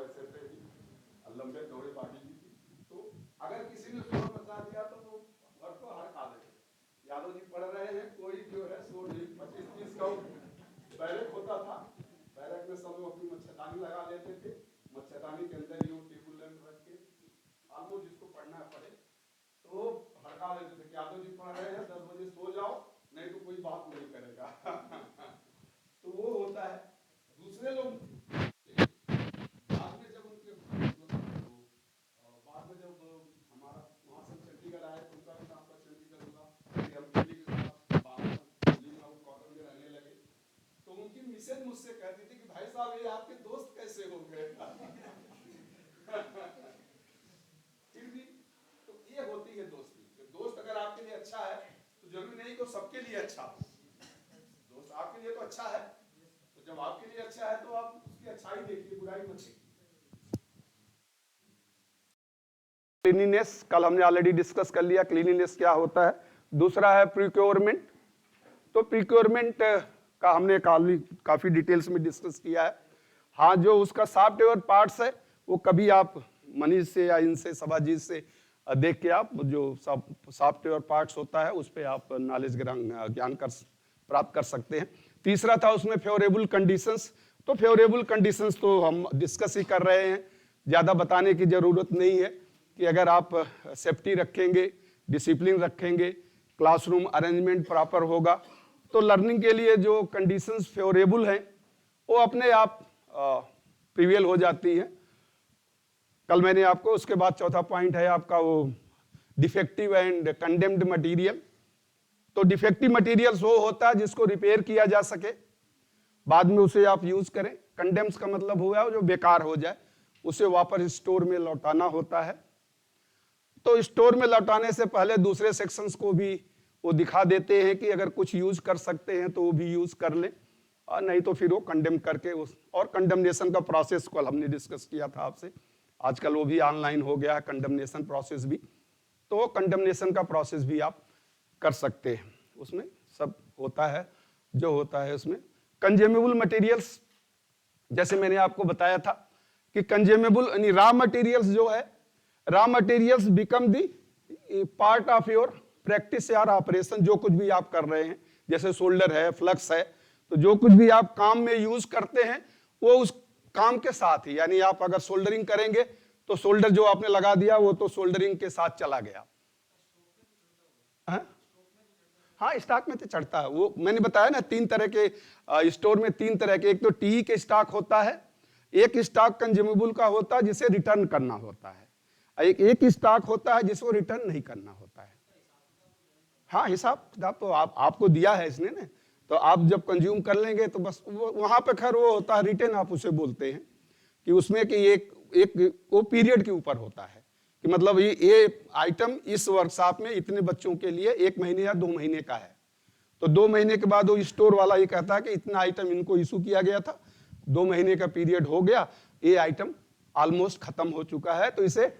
ऐसे थे भी, लंबे चौड़े बाडी भी थी, तो अगर किसी ने शोर मचा दिया तो वो घर को हड़का देते। यादव जी पढ़ रहे हैं, कोई जो है शोर नहीं, 25-30 का बैरक होता था, बैरक में सब लोग अपनी मच्छरदानी लगा लेते थे, मच्छरदानी के अंदर ही वो टेबुल लैंप रख के आपको जिसको पढ़ना पड़े तो हड़का देते थे कि यादव जी पढ़ रहे हैं 10 बजे सो जाओ, नहीं तो कोई बात नहीं करेगा। तो वो होता है। दूसरे लोग बाद में जब उनके बाद में जब हमारा वहाँ से चंडीगढ़ आए तो उनका भी ट्रांसफर चंडीगढ़ हुआ, फिर हम दिल्ली के साथ दिल्ली में कॉटन में रहने लगे, तो उनकी मिसेज मुझसे कहती थी कि भाई साहब ये आपके दोस्त कैसे हो गए। फिर भी तो ये होती है दोस्ती, दोस्त अगर आपके लिए अच्छा है तो जरूरी नहीं कि सबके लिए अच्छा हो। दोस्त आपके लिए तो अच्छा है, तो जब आपके लिए अच्छा है तो आप उसकी अच्छाई देखिए, बुराई मत देखिए। क्लीनिनेस कल हमने ऑलरेडी डिस्कस कर लिया, क्लीनिनेस क्या होता है। दूसरा है प्रिक्योरमेंट। तो प्रिक्योरमेंट का हमने काफी डिटेल्स में डिस्कस किया है। हाँ, जो उसका सॉफ्टवेयर पार्ट्स है वो कभी आप मनीष से या इनसे सभाजी से देख के आप जो सॉफ्टवेयर पार्ट्स होता है उस पर आप नॉलेज ज्ञान प्राप्त कर सकते हैं। तीसरा था उसमें फेवरेबल कंडीशंस। तो फेवरेबल कंडीशंस तो हम डिस्कस ही कर रहे हैं, ज़्यादा बताने की ज़रूरत नहीं है कि अगर आप सेफ्टी रखेंगे, डिसिप्लिन रखेंगे, क्लासरूम अरेंजमेंट प्रॉपर होगा तो लर्निंग के लिए जो कंडीशंस फेवरेबल हैं वो अपने आप प्रिवेल हो जाती हैं। कल मैंने आपको उसके बाद चौथा पॉइंट है आपका वो डिफेक्टिव एंड कंडेम्ड मटेरियल। तो डिफेक्टिव मटेरियल्स वो होता है जिसको रिपेयर किया जा सके, बाद में उसे आप यूज करें। कंडेम्स का मतलब हुआ जो बेकार हो जाए, उसे वापस स्टोर में लौटाना होता है। तो स्टोर में लौटाने से पहले दूसरे सेक्शंस को भी वो दिखा देते हैं कि अगर कुछ यूज कर सकते हैं तो वो भी यूज कर लें, और नहीं तो फिर वो कंडेम करके उस और कंडेमनेशन का प्रोसेस कल हमने डिस्कस किया था आपसे। आजकल वो भी ऑनलाइन हो गया है कंडेमनेशन प्रोसेस भी, तो वो कंडेमनेशन का प्रोसेस भी आप कर सकते हैं। उसमें सब होता है जो होता है उसमें। कंज्यूमेबल मटेरियल्स, जैसे मैंने आपको बताया था कि कंज्यूमेबल यानी रॉ मटेरियल्स जो है, raw materials become the part of your practice या ऑपरेशन। जो कुछ भी आप कर रहे हैं, जैसे सोल्डर है, फ्लक्स है, तो जो कुछ भी आप काम में यूज करते हैं वो उस काम के साथ ही, यानी आप अगर सोल्डरिंग करेंगे तो सोल्डर जो आपने लगा दिया वो तो सोल्डरिंग के साथ चला गया। हाँ, स्टॉक में तो चढ़ता है, वो मैंने बताया ना 3 तरह के स्टोर में 3 तरह के, एक तो टी के स्टॉक होता है, एक स्टॉक कंज्यूमेबल का होता है जिसे रिटर्न करना होता है, एक स्टॉक होता है जिसको रिटर्न नहीं करना होता है। हाँ, हिसाब किताब तो आपको दिया है इसने ना, तो आप जब कंज्यूम कर लेंगे तो बस वहां पे खैर वो होता है रिटर्न, आप उसे बोलते हैं कि उसमें कि एक वो पीरियड के ऊपर होता है कि मतलब ये आइटम इस वर्कशॉप में इतने बच्चों के लिए 1 महीने या 2 महीने का है, तो 2 महीने के बाद वो स्टोर वाला ये कहता है कि इतना आइटम इनको इशू किया गया था, 2 महीने का पीरियड हो गया, ये आइटम ऑलमोस्ट खत्म हो चुका है, तो इसे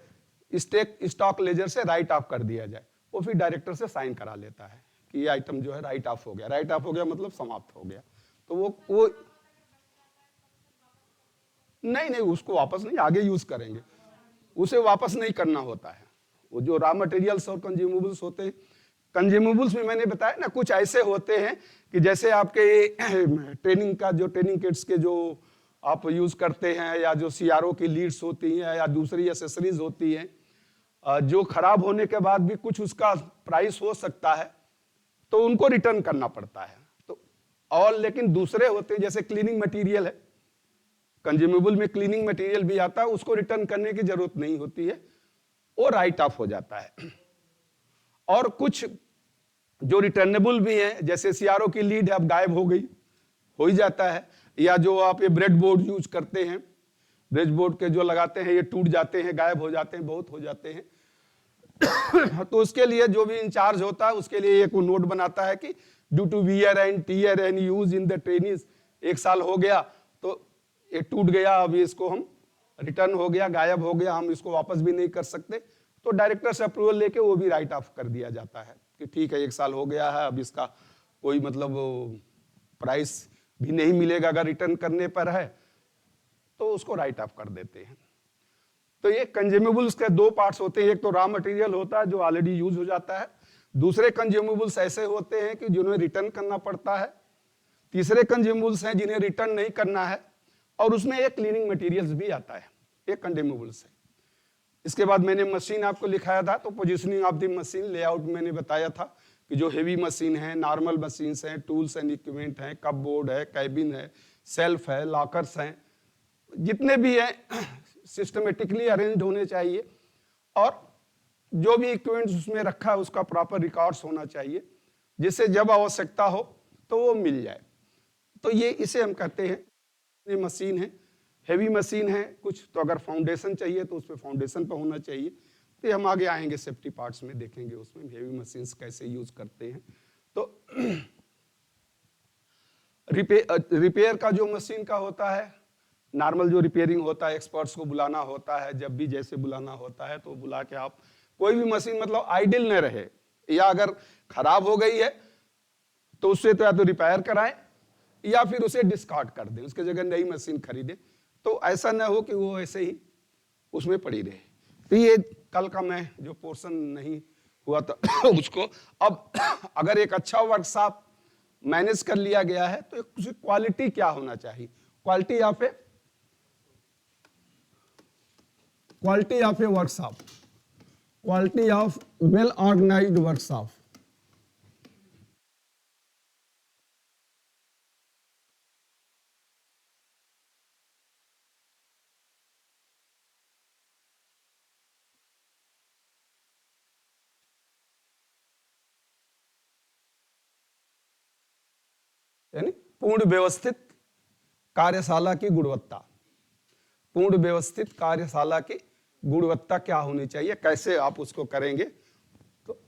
स्टॉक लेजर से राइट ऑफ कर दिया जाए। वो फिर डायरेक्टर से साइन करा लेता है कि ये आइटम जो है राइट ऑफ हो गया। राइट ऑफ हो गया मतलब समाप्त हो गया। तो वो नहीं, उसको वापस नहीं, आगे यूज करेंगे, उसे वापस नहीं करना होता है। वो जो रॉ मटेरियल्स और कंज्यूमेबल्स होते हैं, कंज्यूमेबल्स में मैंने बताया ना कुछ ऐसे होते हैं कि जैसे आपके ट्रेनिंग का जो ट्रेनिंग किट्स के जो आप यूज करते हैं, या जो सीआरओ की लीड्स होती हैं, या दूसरी एसेसरीज होती हैं, जो खराब होने के बाद भी कुछ उसका प्राइस हो सकता है तो उनको रिटर्न करना पड़ता है। तो और लेकिन दूसरे होते हैं जैसे क्लीनिंग मटेरियल है, कंज्यूमेबल में क्लीनिंग मटेरियल भी आता है, उसको रिटर्न करने की जरूरत नहीं होती है, वो राइट ऑफ हो जाता है। और कुछ जो रिटर्नेबल भी हैं, जैसे सीआरओ की लीड अब गायब हो गई, हो ही जाता है, या जो आप ये ब्रेड बोर्ड यूज करते हैं, ब्रेड बोर्ड के जो लगाते हैं ये टूट जाते हैं, गायब हो जाते हैं, बहुत हो जाते हैं। तो उसके लिए जो भी इंचार्ज होता है उसके लिए एक नोट बनाता है कि due to wear and tear and use in the training, 1 साल हो गया तो ये टूट गया, अभी इसको हम रिटर्न हो गया, गायब हो गया, हम इसको वापस भी नहीं कर सकते, तो डायरेक्टर से अप्रूवल लेके वो भी राइट ऑफ कर दिया जाता है कि ठीक है 1 साल हो गया है, अब इसका कोई मतलब प्राइस भी नहीं मिलेगा अगर रिटर्न करने पर है, तो उसको राइट ऑफ कर देते हैं। तो ये कंज्यूमेबल्स के दो पार्ट्स होते हैं, एक तो रॉ मटेरियल होता है जो ऑलरेडी यूज हो जाता है, दूसरे कंज्यूमेबल्स ऐसे होते हैं कि जिन्हें रिटर्न करना पड़ता है, तीसरे कंज्यूमेबल्स हैं जिन्हें रिटर्न नहीं करना है, और उसमें एक क्लीनिंग मटेरियल्स भी आता है, एक कंज्यूमेबल्स है। इसके बाद मैंने मशीन आपको लिखाया था, तो positioning of the machine layout मैंने बताया था कि जो हेवी मशीन है, नॉर्मल मशीन्स हैं, टूल्स एंड इक्विपमेंट हैं, कपबोर्ड है, कैबिन है, सेल्फ है, लॉकर्स हैं, जितने भी हैं सिस्टमेटिकली अरेंज्ड होने चाहिए, और जो भी इक्विपमेंट्स उसमें रखा है उसका प्रॉपर रिकॉर्ड्स होना चाहिए, जिससे जब आवश्यकता हो तो वो मिल जाए। तो ये इसे हम कहते हैं, ये मशीन है, हेवी मशीन है कुछ, तो अगर फाउंडेशन चाहिए तो उस पर फाउंडेशन पर होना चाहिए। तो हम आगे आएंगे सेफ्टी पार्ट्स में, देखेंगे उसमें हेवी मशीन्स कैसे यूज करते हैं। तो रिपेयर का जो मशीन का होता है, नॉर्मल जो रिपेयरिंग होता है, एक्सपर्ट्स को बुलाना होता है, जब भी जैसे बुलाना होता है तो बुला के आप कोई भी मशीन मतलब आइडिल न रहे, या अगर खराब हो गई है तो उससे तो या तो रिपेयर कराएं या फिर उसे डिस्कार्ड कर दें, उसके जगह नई मशीन खरीदें। तो ऐसा ना हो कि वो ऐसे ही उसमें पड़ी रहे। तो ये कल का मैं जो पोर्शन नहीं हुआ था उसको, अब अगर एक अच्छा वर्कशॉप मैनेज कर लिया गया है तो उसकी क्वालिटी क्या होना चाहिए, quality of a workshop, quality of well organised workshop. यानी पूर्ण व्यवस्थित कार्यशाला की गुणवत्ता, पूर्ण व्यवस्थित कार्यशाला की गुणवत्ता क्या होनी चाहिए, कैसे आप उसको करेंगे। तो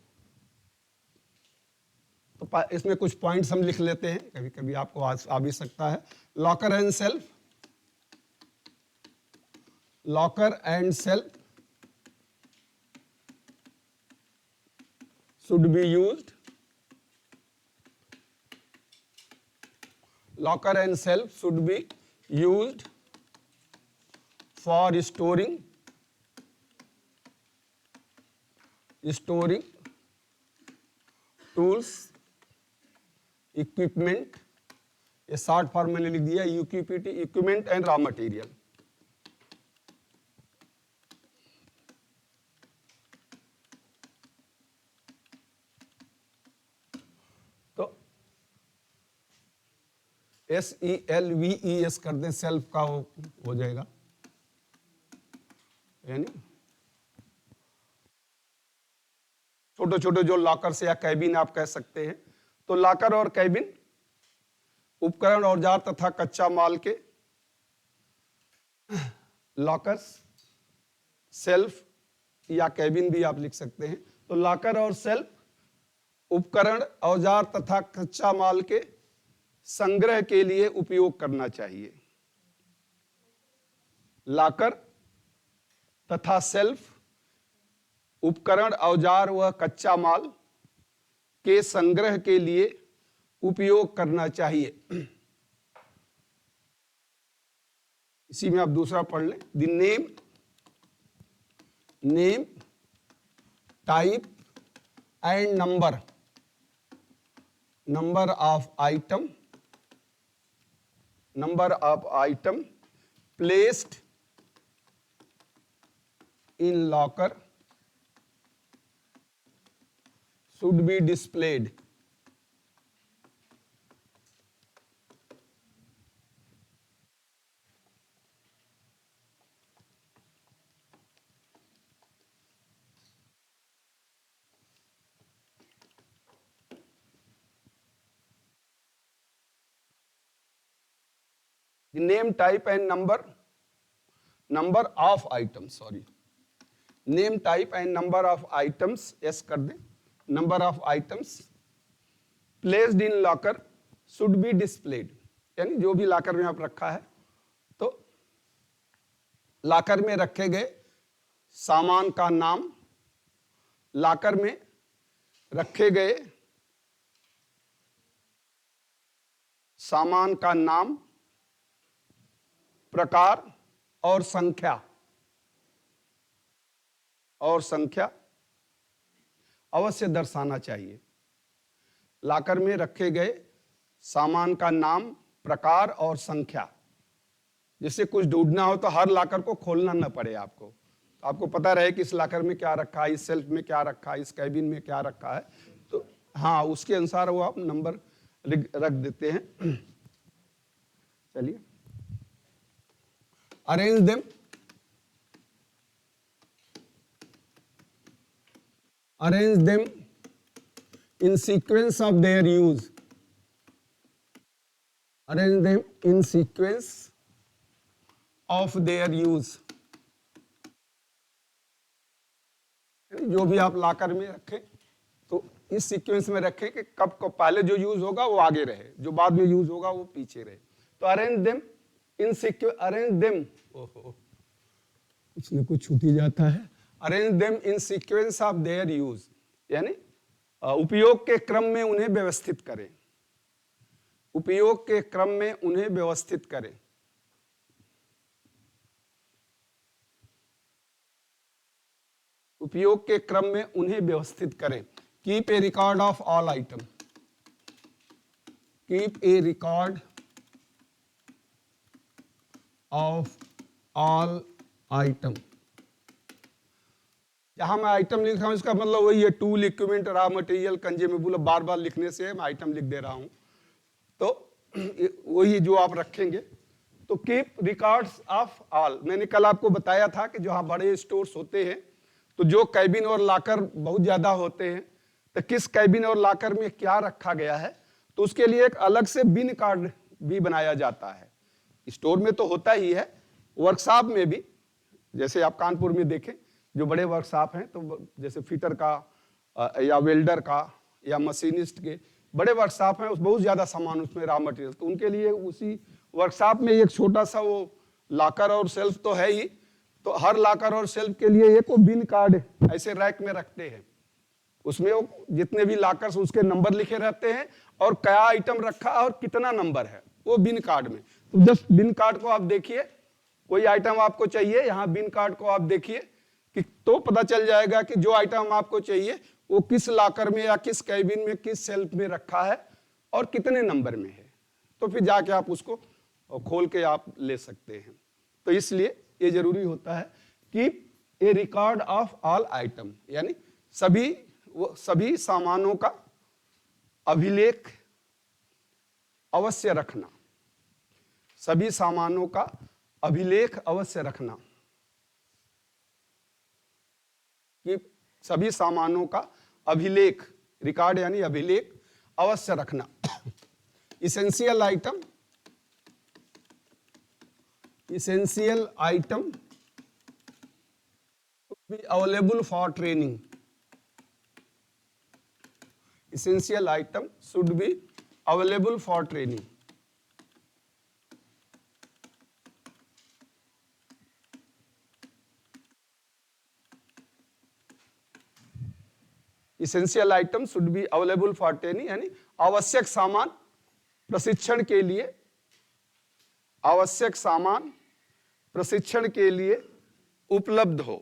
इसमें कुछ पॉइंट्स हम लिख लेते हैं, कभी कभी आपको आ भी सकता है। Locker and self, locker and self should be used, locker and shelf should be used for storing tools, equipment, ये शॉर्ट फॉर्म मैंने लिख दिया, UQPT, equipment and raw material. SELVES कर दें, सेल्फ का हो जाएगा, यानी छोटे छोटे जो लॉकर से या कैबिन आप कह सकते हैं। तो लॉकर और कैबिन उपकरण, औजार तथा कच्चा माल के, लॉकर्स, सेल्फ या कैबिन भी आप लिख सकते हैं। तो लॉकर और सेल्फ उपकरण, औजार तथा कच्चा माल के संग्रह के लिए उपयोग करना चाहिए। लॉकर तथा सेल्फ उपकरण, औजार व कच्चा माल के संग्रह के लिए उपयोग करना चाहिए। इसी में आप दूसरा पढ़ लें, the name type and number of item placed in locker should be displayed. The name, type and number of items, name, type and number of items, yes कर दें, number of items placed in locker should be displayed, यानी जो भी locker में आप रखा है, तो लॉकर में रखे गए सामान का नाम, लॉकर में रखे गए सामान का नाम, प्रकार, और संख्या अवश्य दर्शाना चाहिए। लॉकर में रखे गए सामान का नाम, प्रकार और संख्या। जिससे कुछ ढूंढना हो तो हर लॉकर को खोलना न पड़े आपको, आपको पता रहे कि इस लॉकर में क्या रखा है, इस सेल्फ में क्या रखा है, इस कैबिन में क्या रखा है। तो हाँ, उसके अनुसार वो आप नंबर रख देते हैं। चलिए, arrange them in sequence of their use. Arrange them in sequence of their use. जो भी आप लॉकर में रखें तो इस सीक्वेंस में रखें कि कब को पहले जो यूज होगा वो आगे रहे, जो बाद में यूज होगा वो पीछे रहे। तो arrange them in sequence, arrange them, ओहो कुछ न कुछ छूट ही जाता है। Arrange them in sequence of their use, यानी उपयोग के क्रम में उन्हें व्यवस्थित करें। उपयोग के क्रम में उन्हें व्यवस्थित करें। उपयोग के क्रम में उन्हें व्यवस्थित करें। Keep a record of all item. Keep a record of all item. जहां मैं आइटम लिख रहा हूं इसका मतलब वही है, tool, equipment, raw material, consumable. बार बार लिखने से मैं आइटम लिख दे रहा हूं, तो वही जो आप रखेंगे। तो कीप रिकॉर्ड्स ऑफ ऑल। मैंने कल आपको बताया था कि जहां बड़े स्टोर्स होते हैं तो जो कैबिन और लॉकर बहुत ज्यादा होते हैं, तो किस कैबिन और लॉकर में क्या रखा गया है, तो उसके लिए एक अलग से बिन कार्ड भी बनाया जाता है। स्टोर में तो होता ही है, वर्कशॉप में भी, जैसे आप कानपुर में देखें जो बड़े वर्कशॉप हैं, तो जैसे फिटर का या वेल्डर का या मशीनिस्ट के बड़े वर्कशॉप हैं, उस बहुत ज्यादा सामान उसमें रॉ मटेरियल, तो उनके लिए उसी वर्कशॉप में एक छोटा सा वो लॉकर और सेल्फ तो है ही, तो हर लॉकर और सेल्फ के लिए एक वो बिन कार्ड ऐसे रैक में रखते हैं। उसमें वो जितने भी लॉकर्स उसके नंबर लिखे रहते हैं और क्या आइटम रखा और कितना नंबर है वो बिन कार्ड में। तो जस्ट बिन कार्ड को आप देखिए, कोई आइटम आपको चाहिए, यहाँ बिन कार्ड को आप देखिए कि तो पता चल जाएगा कि जो आइटम आपको चाहिए वो किस लॉकर में या किस कैबिन में, किस सेल्फ में रखा है और कितने नंबर में है। तो फिर जाके आप उसको खोल के आप ले सकते हैं। तो इसलिए ये जरूरी होता है कि ए रिकॉर्ड ऑफ ऑल आइटम, यानी सभी सामानों का अभिलेख अवश्य रखना। सभी सामानों का अभिलेख अवश्य रखना, कि सभी सामानों का अभिलेख, रिकॉर्ड यानी अभिलेख अवश्य रखना। Essential item, essential item should be available for training. Essential item should be available for training. Essential item should be available for training, यानी आवश्यक सामान प्रशिक्षण के लिए, आवश्यक सामान प्रशिक्षण के लिए उपलब्ध हो।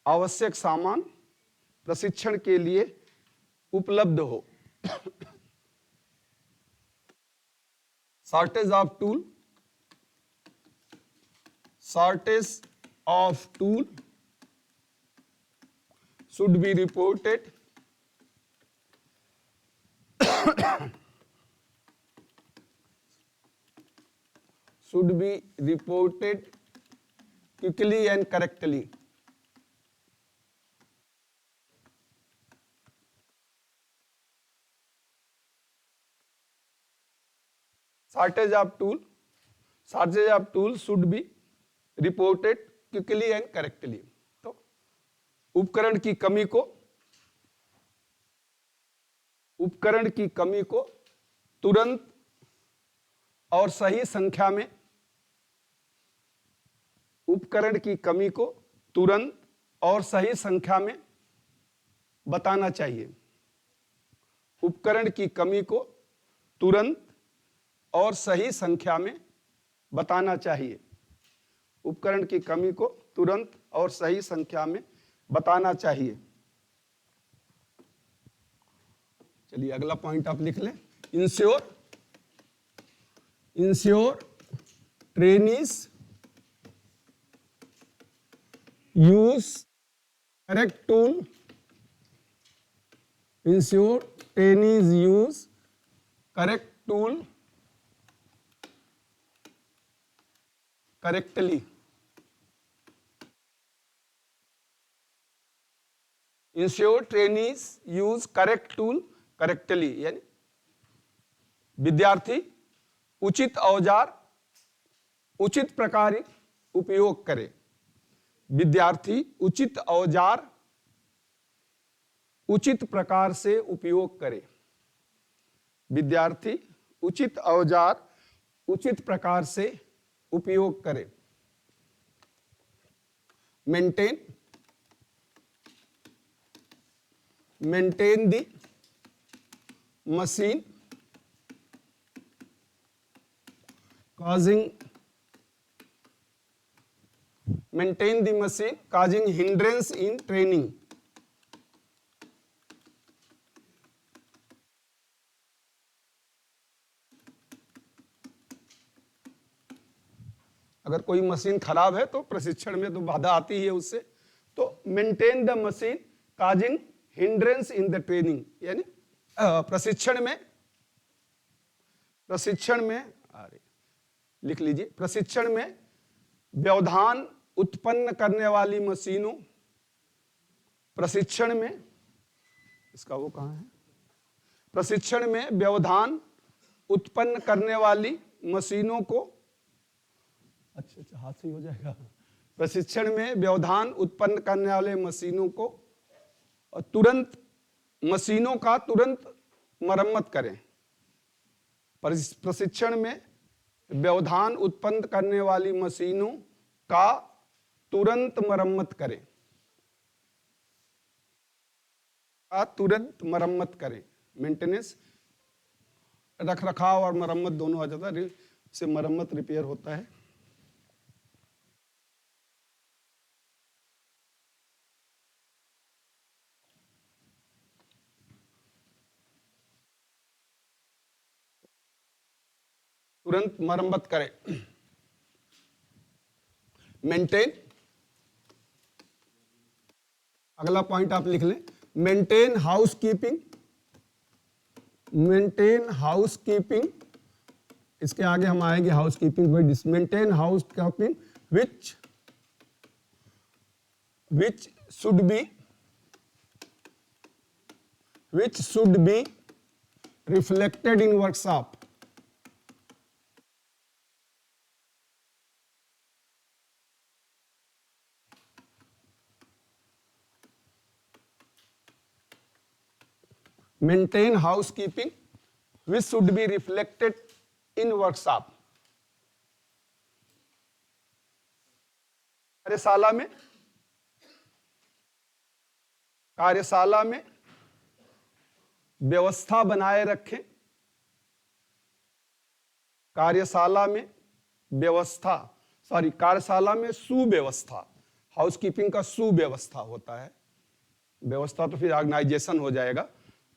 आवश्यक सामान प्रशिक्षण के लिए उपलब्ध हो। Shortage of tool, shortage of tool should be reported should be reported quickly and correctly. Shortage of tool should be reported quickly and correctly. तो उपकरण की कमी को तुरंत और सही संख्या में, उपकरण की कमी को तुरंत और सही संख्या में बताना चाहिए। उपकरण की कमी को तुरंत और सही संख्या में बताना चाहिए। उपकरण की कमी को तुरंत और सही संख्या में बताना चाहिए। चलिए अगला पॉइंट आप लिख लें। Ensure trainees use correct tool. Ensure trainees use correct tool correctly. Ensure trainees use correct tool correctly, यानी विद्यार्थी उचित औजार उचित प्रकार उपयोग करे। विद्यार्थी उचित औजार उचित प्रकार से उपयोग करे। विद्यार्थी उचित औजार उचित प्रकार से उपयोग करे। Maintain the machine causing hindrance in training। अगर कोई मशीन खराब है तो प्रशिक्षण में तो बाधा आती ही है उससे। तो maintain the machine causing hindrance in the training, यानी प्रशिक्षण में लिख लीजिए, प्रशिक्षण में व्यवधान उत्पन्न करने वाली मशीनों, प्रशिक्षण में, इसका वो कहाँ है, प्रशिक्षण में व्यवधान उत्पन्न करने वाली मशीनों को, अच्छा हाथ से ही हो जाएगा। प्रशिक्षण में व्यवधान उत्पन्न करने वाले मशीनों को मशीनों का तुरंत मरम्मत करें। प्रशिक्षण में व्यवधान उत्पन्न करने वाली मशीनों का तुरंत मरम्मत करें। मेंटेनेंस रख रखाव और मरम्मत दोनों आ जाता है, से मरम्मत रिपेयर होता है। तुरंत मरम्मत करें। मेंटेन, अगला पॉइंट आप लिख लें, मेंटेन हाउसकीपिंग। इसके आगे हम आएंगे housekeeping. Maintain housekeeping which should be reflected in workshop। Maintain housekeeping which should be reflected in workshop। कार्यशाला में व्यवस्था बनाए रखें। कार्यशाला में सुव्यवस्था। हाउसकीपिंग का सुव्यवस्था होता है, व्यवस्था तो फिर ऑर्गेनाइजेशन हो जाएगा।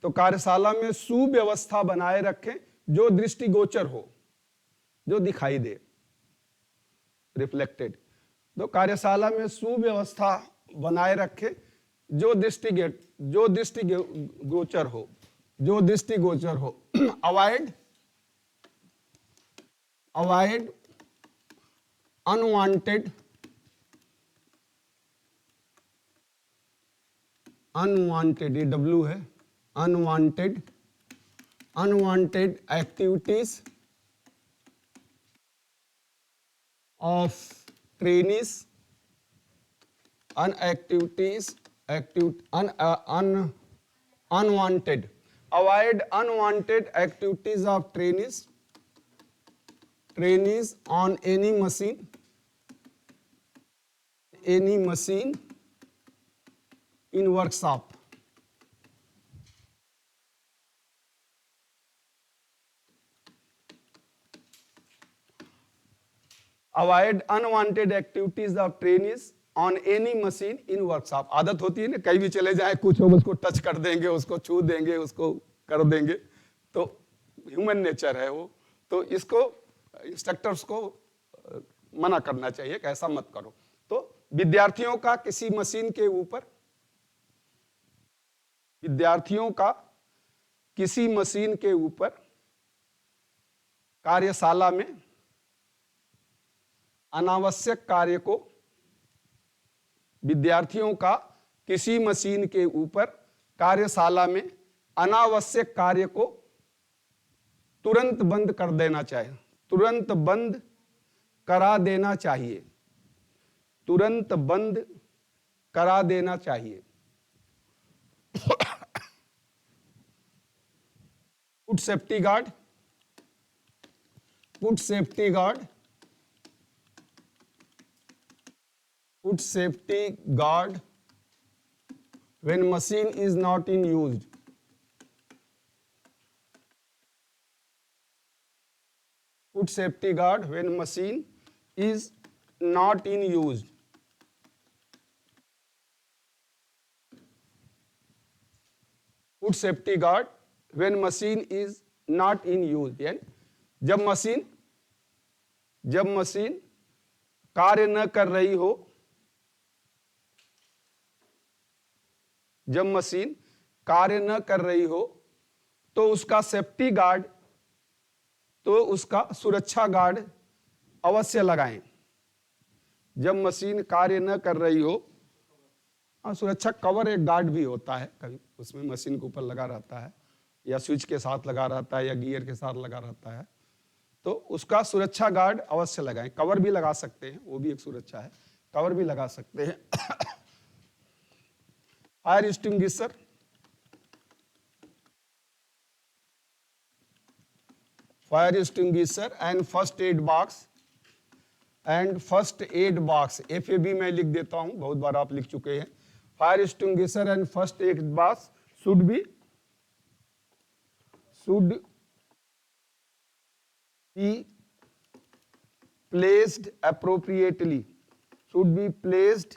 तो कार्यशाला में सुव्यवस्था बनाए रखें जो दृष्टिगोचर हो, जो दिखाई दे, रिफ्लेक्टेड। तो कार्यशाला में सुव्यवस्था बनाए रखें जो दृष्टिगोचर हो। अवॉइड अनवांटेड ये W है, unwanted activities of trainees, unwanted, avoid unwanted activities of trainees on any machine in workshop। Avoid unwanted activities of trainees on any machine in workshop. आदत होती है ना, कहीं भी चले जाए कुछ हो उसको टच कर देंगे, उसको छू देंगे, उसको कर देंगे, तो ह्यूमन नेचर है वो। तो इसको इंस्ट्रक्टर्स को मना करना चाहिए कि ऐसा मत करो। तो विद्यार्थियों का किसी मशीन के ऊपर, विद्यार्थियों का किसी मशीन के ऊपर कार्यशाला में अनावश्यक कार्य को, विद्यार्थियों का किसी मशीन के ऊपर कार्यशाला में अनावश्यक कार्य को तुरंत बंद कर देना चाहिए, तुरंत बंद करा देना चाहिए, तुरंत बंद करा देना चाहिए। Put safety guard, put safety guard, put safety guard when machine is not in use. Put safety guard when machine is not in use. Put safety guard when machine is not in use. यानी जब machine कार्य न कर रही हो, जब machine कार्य न कर रही हो तो उसका सेफ्टी गार्ड, तो उसका सुरक्षा गार्ड अवश्य लगाएं। जब मशीन कार्य न कर रही हो, सुरक्षा कवर एक गार्ड भी होता है, कभी उसमें मशीन के ऊपर लगा रहता है, या स्विच के साथ लगा रहता है, या गियर के साथ लगा रहता है, तो उसका सुरक्षा गार्ड अवश्य लगाएं। कवर भी लगा सकते हैं, वो भी एक सुरक्षा है, कवर भी लगा सकते हैं। Fire extinguisher, fire extinguisher and first aid box, and first aid box, FAB मैं लिख देता हूं, बहुत बार आप लिख चुके हैं। Fire extinguisher and first aid box should be placed appropriately, should be placed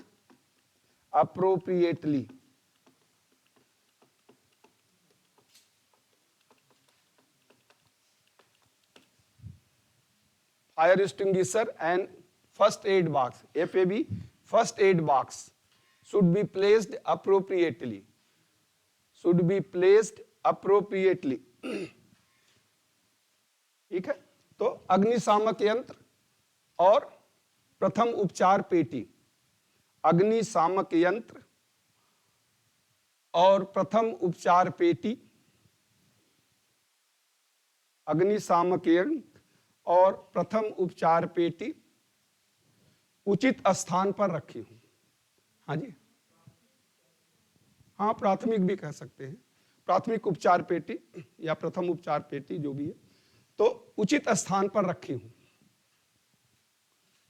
appropriately. Fire extinguisher and first aid box, FAB, first aid box should be placed appropriately, should be placed appropriately. ठीक है, तो अग्निशामक यंत्र और प्रथम उपचार पेटी, अग्निशामक यंत्र और प्रथम उपचार पेटी, अग्निशामक यंत्र और प्रथम उपचार पेटी उचित स्थान पर रखी हूं। हाँ जी, हाँ प्राथमिक भी कह सकते हैं, प्राथमिक उपचार पेटी या प्रथम उपचार पेटी जो भी है, तो उचित स्थान पर रखी हूं।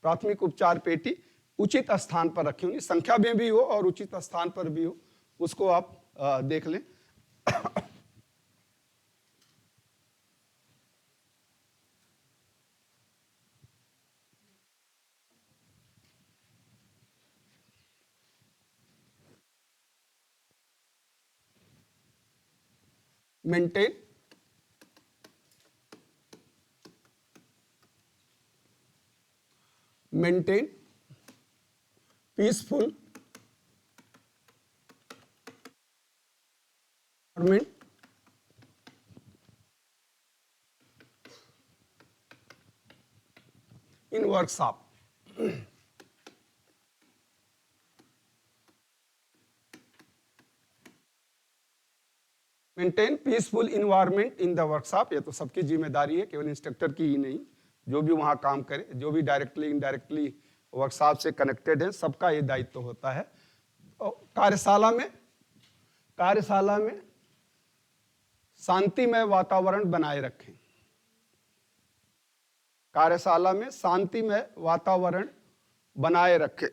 प्राथमिक उपचार पेटी उचित स्थान पर रखी हूं, संख्या में भी हो और उचित स्थान पर भी हो, उसको आप देख लें। Maintain peaceful environment in workshop. Maintain peaceful environment in the workshop, ये तो सबकी जिम्मेदारी है, केवल इंस्ट्रक्टर की ही नहीं, जो भी वहां काम करे, जो भी डायरेक्टली इनडायरेक्टली वर्कशॉप से कनेक्टेड है, सबका ये दायित्व होता है। और कार्यशाला में शांतिमय वातावरण बनाए रखें, कार्यशाला में शांतिमय वातावरण बनाए रखें।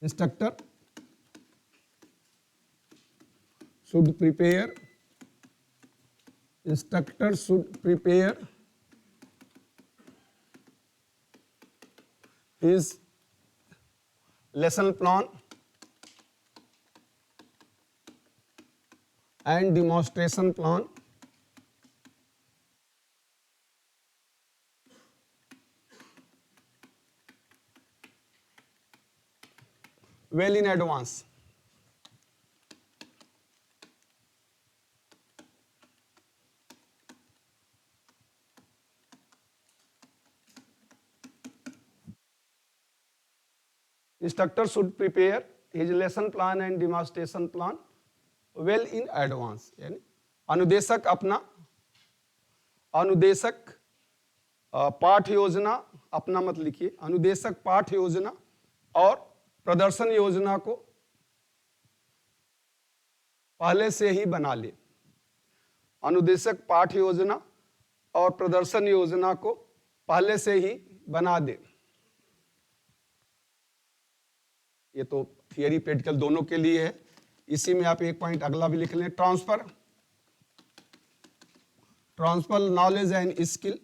Instructor should prepare, instructor should prepare his lesson plan and demonstration plan well in advance. Instructor should prepare his lesson plan and demonstration plan well in advance. यानी अनुदेशक अपना अनुदेशक पाठ योजना अपना मत लिखिए, अनुदेशक पाठ योजना और प्रदर्शन योजना को पहले से ही बना ले। अनुदेशक पाठ योजना और प्रदर्शन योजना को पहले से ही बना दे। ये तो थियरी प्रैक्टिकल दोनों के लिए है। इसी में आप एक पॉइंट अगला भी लिख लें, transfer knowledge and skill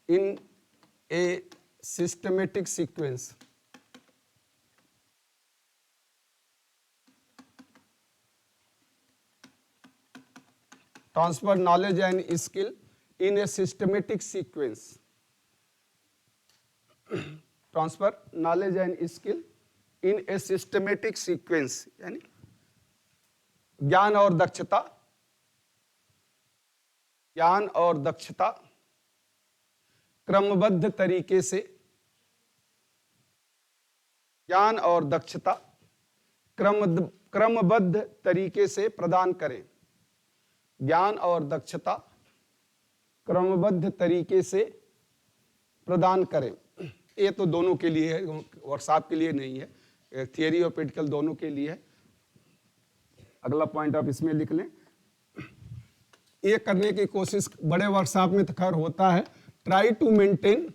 in a systematic sequence. Transfer knowledge and skill in a systematic sequence. Transfer knowledge and skill in a systematic sequence. यानी ज्ञान और दक्षता क्रमबद्ध तरीके से, ज्ञान और दक्षता क्रमबद्ध तरीके से प्रदान करें। ज्ञान और दक्षता क्रमबद्ध तरीके से प्रदान करें। ये तो दोनों के लिए है, वर्कशॉप के लिए नहीं है, थियरी और प्रैक्टिकल दोनों के लिए है। अगला पॉइंट आप इसमें लिख लें। ये करने की कोशिश बड़े वर्कशॉप में तो खैर होता है। Try to repair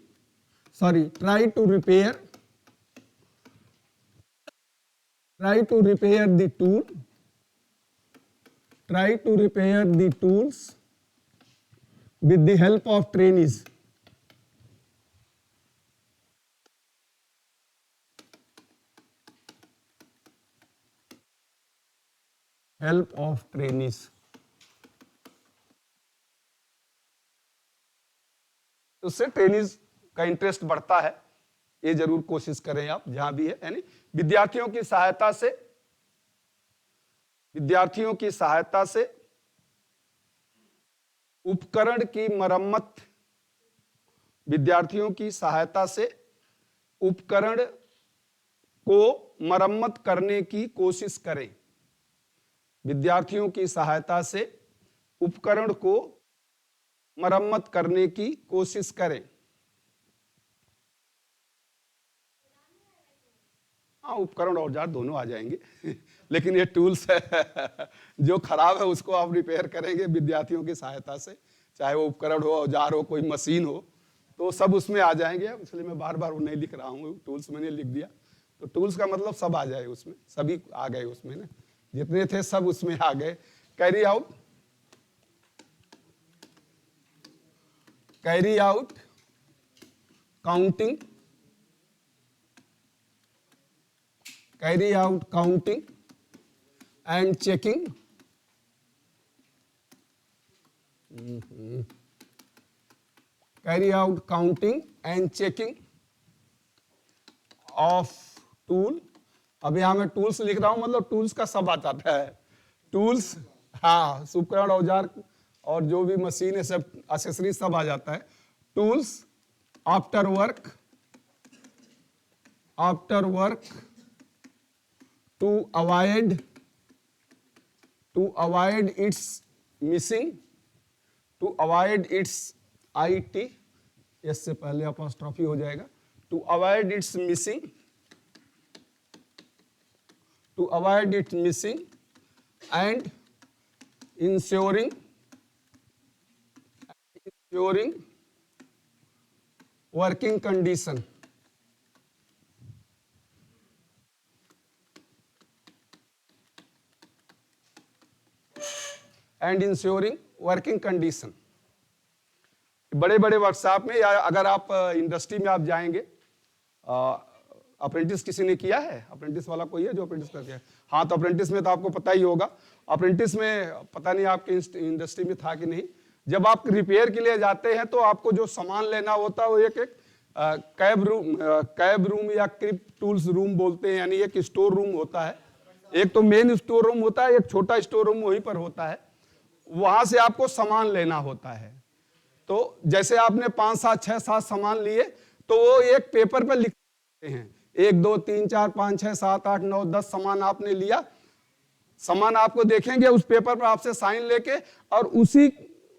the tools with the help of trainees. तो उससे ट्रेनिज का इंटरेस्ट बढ़ता है। ये जरूर कोशिश करें आप जहां भी है। यानी विद्यार्थियों की सहायता से उपकरण की मरम्मत, विद्यार्थियों की सहायता से उपकरण को मरम्मत करने की कोशिश करें। विद्यार्थियों की सहायता से उपकरण को मरम्मत करने की कोशिश करें। हाँ, उपकरण और औजार दोनों आ जाएंगे लेकिन ये टूल्स है जो खराब है उसको आप रिपेयर करेंगे विद्यार्थियों की सहायता से, चाहे वो उपकरण हो, औजार हो, कोई मशीन हो, तो सब उसमें आ जाएंगे। इसलिए मैं बार बार वो नहीं लिख रहा हूँ, टूल्स मैंने लिख दिया। तो टूल्स का मतलब सब आ जाए उसमें, सभी आ गए उसमें ना, जितने थे सब उसमें आ गए। Carry out counting and checking of tool। अब यहां मैं टूल्स लिख रहा हूं, मतलब टूल्स का सब आ जाता है। टूल्स, हाँ, उपकरण, औजार और जो भी मशीन है सब एक्सेसरी सब आ जाता है। Tools after work to avoid its it, इससे पहले अपॉस्ट्रोफी हो जाएगा, to avoid its missing and ensuring working condition and ensuring working condition. बड़े बड़े वर्कशॉप में या अगर आप इंडस्ट्री में आप जाएंगे, अप्रेंटिस किसी ने किया है? अप्रेंटिस वाला कोई है जो अप्रेंटिस करके है? हाँ, तो अप्रेंटिस में तो आपको पता ही होगा। अप्रेंटिस में पता नहीं आपके इंडस्ट्री में था कि नहीं, जब आप रिपेयर के लिए जाते हैं तो आपको जो सामान लेना होता है वो एक कैब रूम या क्रिप टूल्स रूम बोलते हैं, यानी एक स्टोर रूम होता है। एक तो मेन स्टोर रूम होता है, एक छोटा स्टोर रूम वहीं पर होता है। वहां से आपको सामान लेना होता है। तो जैसे आपने 5, 7, 6, 7 सामान लिए तो वो एक पेपर पर लिखते हैं 1, 2, 3, 4, 5, 6, 7, 8, 9, 10 सामान आपने लिया। सामान आपको देखेंगे उस पेपर पर आपसे साइन लेके और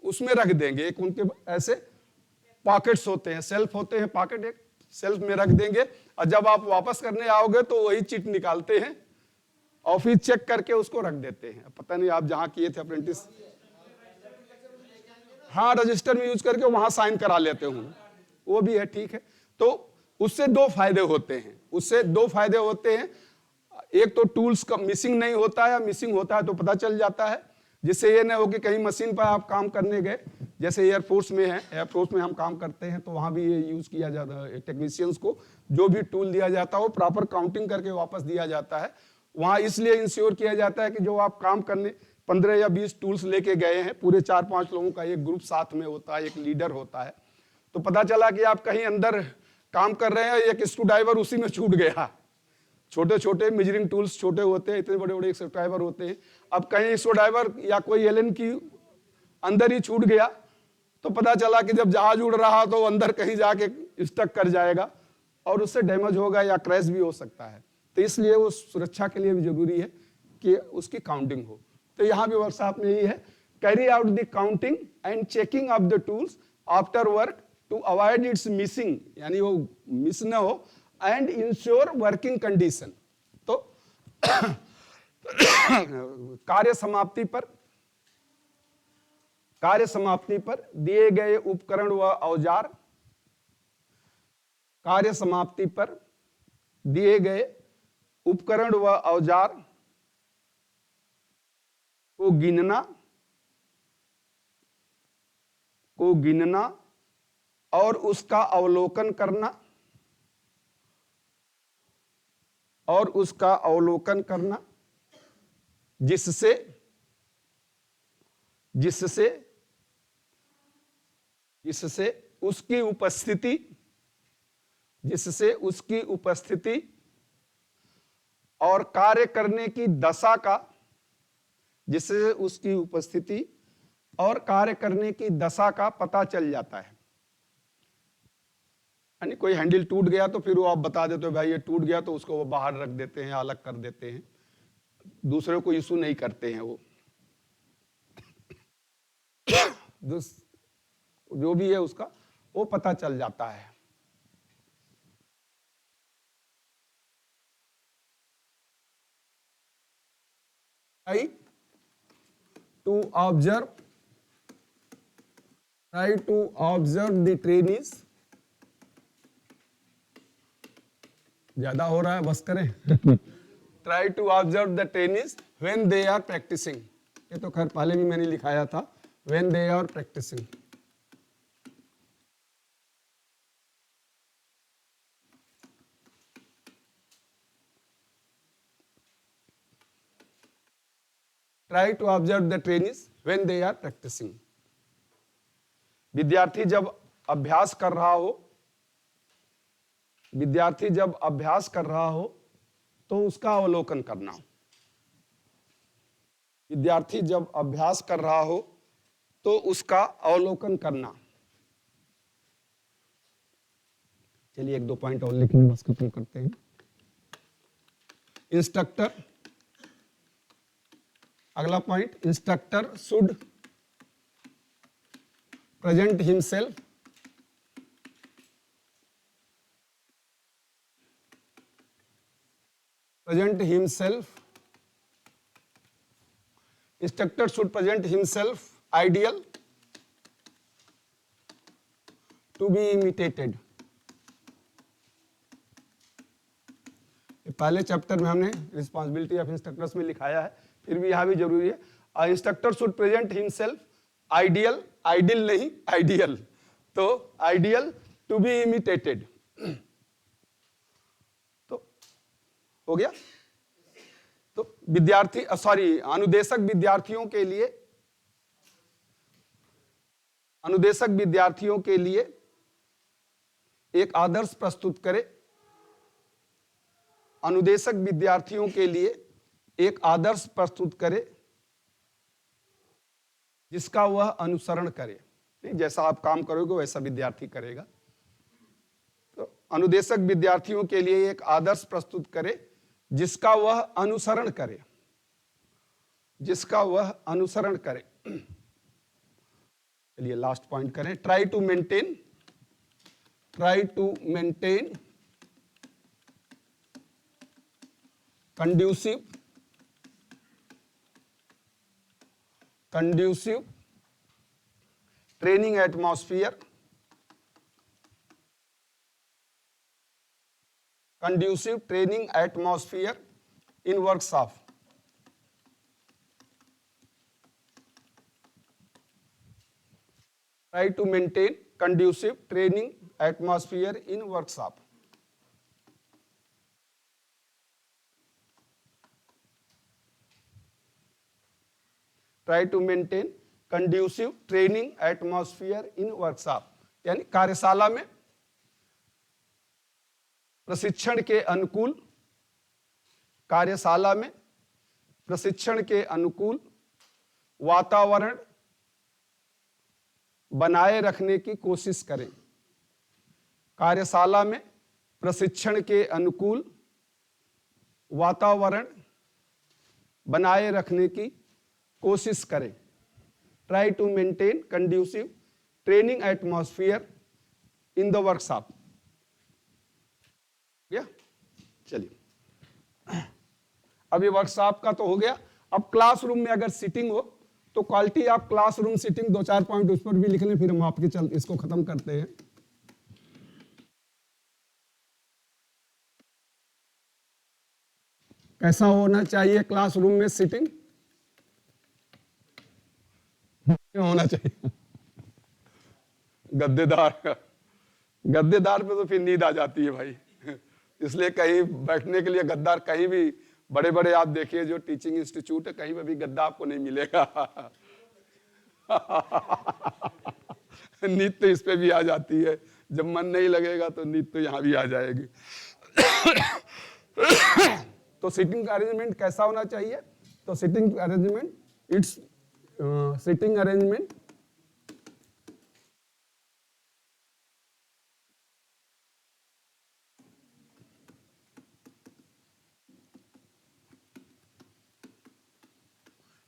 उसमें रख देंगे। एक उनके ऐसे पॉकेट्स होते हैं, सेल्फ होते हैं, पॉकेट एक सेल्फ में रख देंगे और जब आप वापस करने आओगे तो वही चिट निकालते हैं और फिर चेक करके उसको रख देते हैं। पता नहीं आप जहां किए थे अप्रेंटिस, हाँ, रजिस्टर में यूज करके वहां साइन करा लेते हूँ, वो भी है, ठीक है। तो उससे 2 फायदे होते हैं। एक तो टूल्स का मिसिंग नहीं होता है, मिसिंग होता है तो पता चल जाता है, जिससे ये नहीं हो कि कहीं मशीन पर आप काम करने गए, जैसे एयरफोर्स में है, एयरफोर्स में हम काम करते हैं तो वहां भी ये यूज किया जाता है। टेक्नीशियंस को जो भी टूल दिया जाता है वो प्रॉपर काउंटिंग करके वापस दिया जाता है। वहां इसलिए इंश्योर किया जाता है कि जो आप काम करने 15 या 20 टूल्स लेके गए हैं, पूरे 4-5 लोगों का एक ग्रुप साथ में होता है, एक लीडर होता है, तो पता चला कि आप कहीं अंदर काम कर रहे हैं, एक स्क्रू ड्राइवर उसी में छूट गया। छोटे छोटे मेजरिंग टूल्स छोटे होते हैं, इतने बड़े बड़े स्क्रू ड्राइवर होते हैं। अब कहीं स्क्रू ड्राइवर या कोई एलन की अंदर ही छूट गया तो पता चला कि जब जहाज उड़ रहा तो अंदर कहीं जाके स्टक कर जाएगा और उससे डैमेज होगा या क्रैश भी हो सकता है। तो इसलिए वो सुरक्षा के लिए भी जरूरी है कि उसकी काउंटिंग हो। तो यहाँ भी वर्कशॉप में यही है, carry out the counting and checking of the tools after work to avoid its missing, यानी वो मिस न हो, एंड इंश्योर वर्किंग कंडीशन। तो कार्य समाप्ति पर दिए गए उपकरण व औजार, कार्य समाप्ति पर दिए गए उपकरण व औजार को गिनना और उसका अवलोकन करना जिससे उसकी उपस्थिति और कार्य करने की दशा का, जिससे उसकी उपस्थिति और कार्य करने की दशा का पता चल जाता है। यानी कोई हैंडल टूट गया तो फिर वो आप बता देते हो भाई ये टूट गया, तो उसको वो बाहर रख देते हैं, अलग कर देते हैं, दूसरे को इशू नहीं करते हैं। वो जो भी है उसका वो पता चल जाता है। Try to observe the trainees, ज्यादा हो रहा है, बस करें। Try to observe the trainees when they are practicing, ये तो खैर पहले भी मैंने लिखाया था, when they are practicing। Try to observe the trainees when they are practicing। विद्यार्थी जब अभ्यास कर रहा हो तो उसका अवलोकन करना। विद्यार्थी जब अभ्यास कर रहा हो तो उसका अवलोकन करना। चलिए 1-2 पॉइंट और लिख लें, बस खत्म करते हैं। इंस्ट्रक्टर, अगला point, instructor should present himself instructor should present himself ideal to be imitated। पहले चैप्टर में हमने रिस्पॉन्सिबिलिटी ऑफ इंस्ट्रक्टर्स में लिखाया है, फिर भी यहाँ भी जरूरी है। Instructor should present himself ideal, ideal नहीं आइडियल, तो आइडियल टू बी इमिटेटेड। तो हो गया। तो विद्यार्थी अनुदेशक विद्यार्थियों के लिए एक आदर्श प्रस्तुत करे। अनुदेशक विद्यार्थियों के लिए एक आदर्श प्रस्तुत करे जिसका वह अनुसरण करे। जैसा आप काम करोगे वैसा विद्यार्थी करेगा। तो अनुदेशक विद्यार्थियों के लिए एक आदर्श प्रस्तुत करे जिसका वह अनुसरण करे, जिसका वह अनुसरण करे। चलिए लास्ट पॉइंट करें। Try to maintain conducive training atmosphere in workshop. Try to maintain conducive training atmosphere in workshop. Try to maintain conducive training atmosphere in workshop, यानी कार्यशाला में प्रशिक्षण के अनुकूल वातावरण बनाए रखने की कोशिश करें। कार्यशाला में प्रशिक्षण के अनुकूल वातावरण बनाए रखने की कोशिश करें। Try to maintain conducive training atmosphere in the workshop. चलिए, अब ये वर्कशॉप का तो हो गया। अब क्लासरूम में अगर सीटिंग हो तो quality of classroom seating 2-4 point उस पर भी लिख लें, फिर हम आपके इसको खत्म करते हैं। कैसा होना चाहिए क्लासरूम में सीटिंग? होना चाहिए गद्देदार पे तो फिर नींद आ जाती है भाई। इसलिए कहीं बैठने के लिए गद्दार, कहीं भी बड़े बड़े आप देखिए जो टीचिंग इंस्टीट्यूट है, कहीं पर भी गद्दा आपको नहीं मिलेगा। नींद तो इस पे भी आ जाती है, जब मन नहीं लगेगा तो नींद तो यहां भी आ जाएगी। तो सीटिंग अरेंजमेंट कैसा होना चाहिए? तो seating arrangement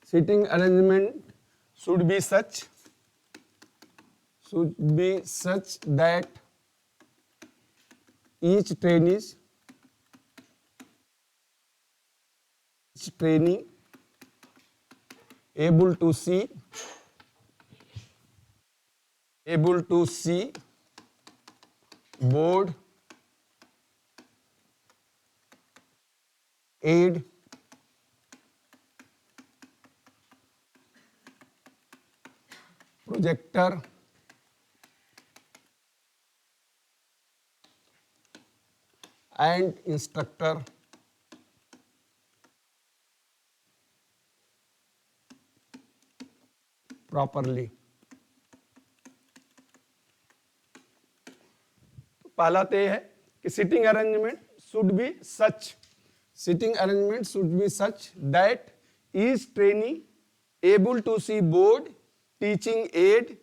Sitting arrangement should be such that each trainee able to see board, aid, projector, and instructor properly. पहला तो है कि seating arrangement should be such that each trainee able to see board, teaching aid,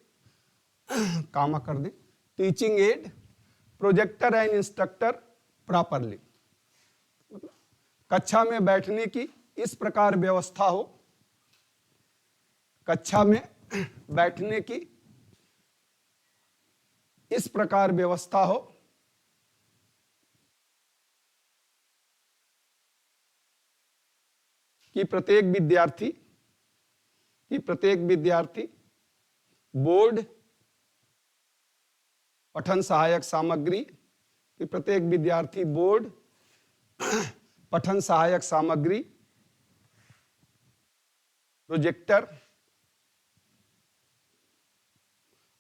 comma कर दे, teaching aid, projector and instructor properly. कक्षा में बैठने की इस प्रकार व्यवस्था हो, कक्षा में बैठने की इस प्रकार व्यवस्था हो कि प्रत्येक विद्यार्थी बोर्ड, पठन सहायक सामग्री, कि प्रत्येक विद्यार्थी बोर्ड, पठन सहायक सामग्री, प्रोजेक्टर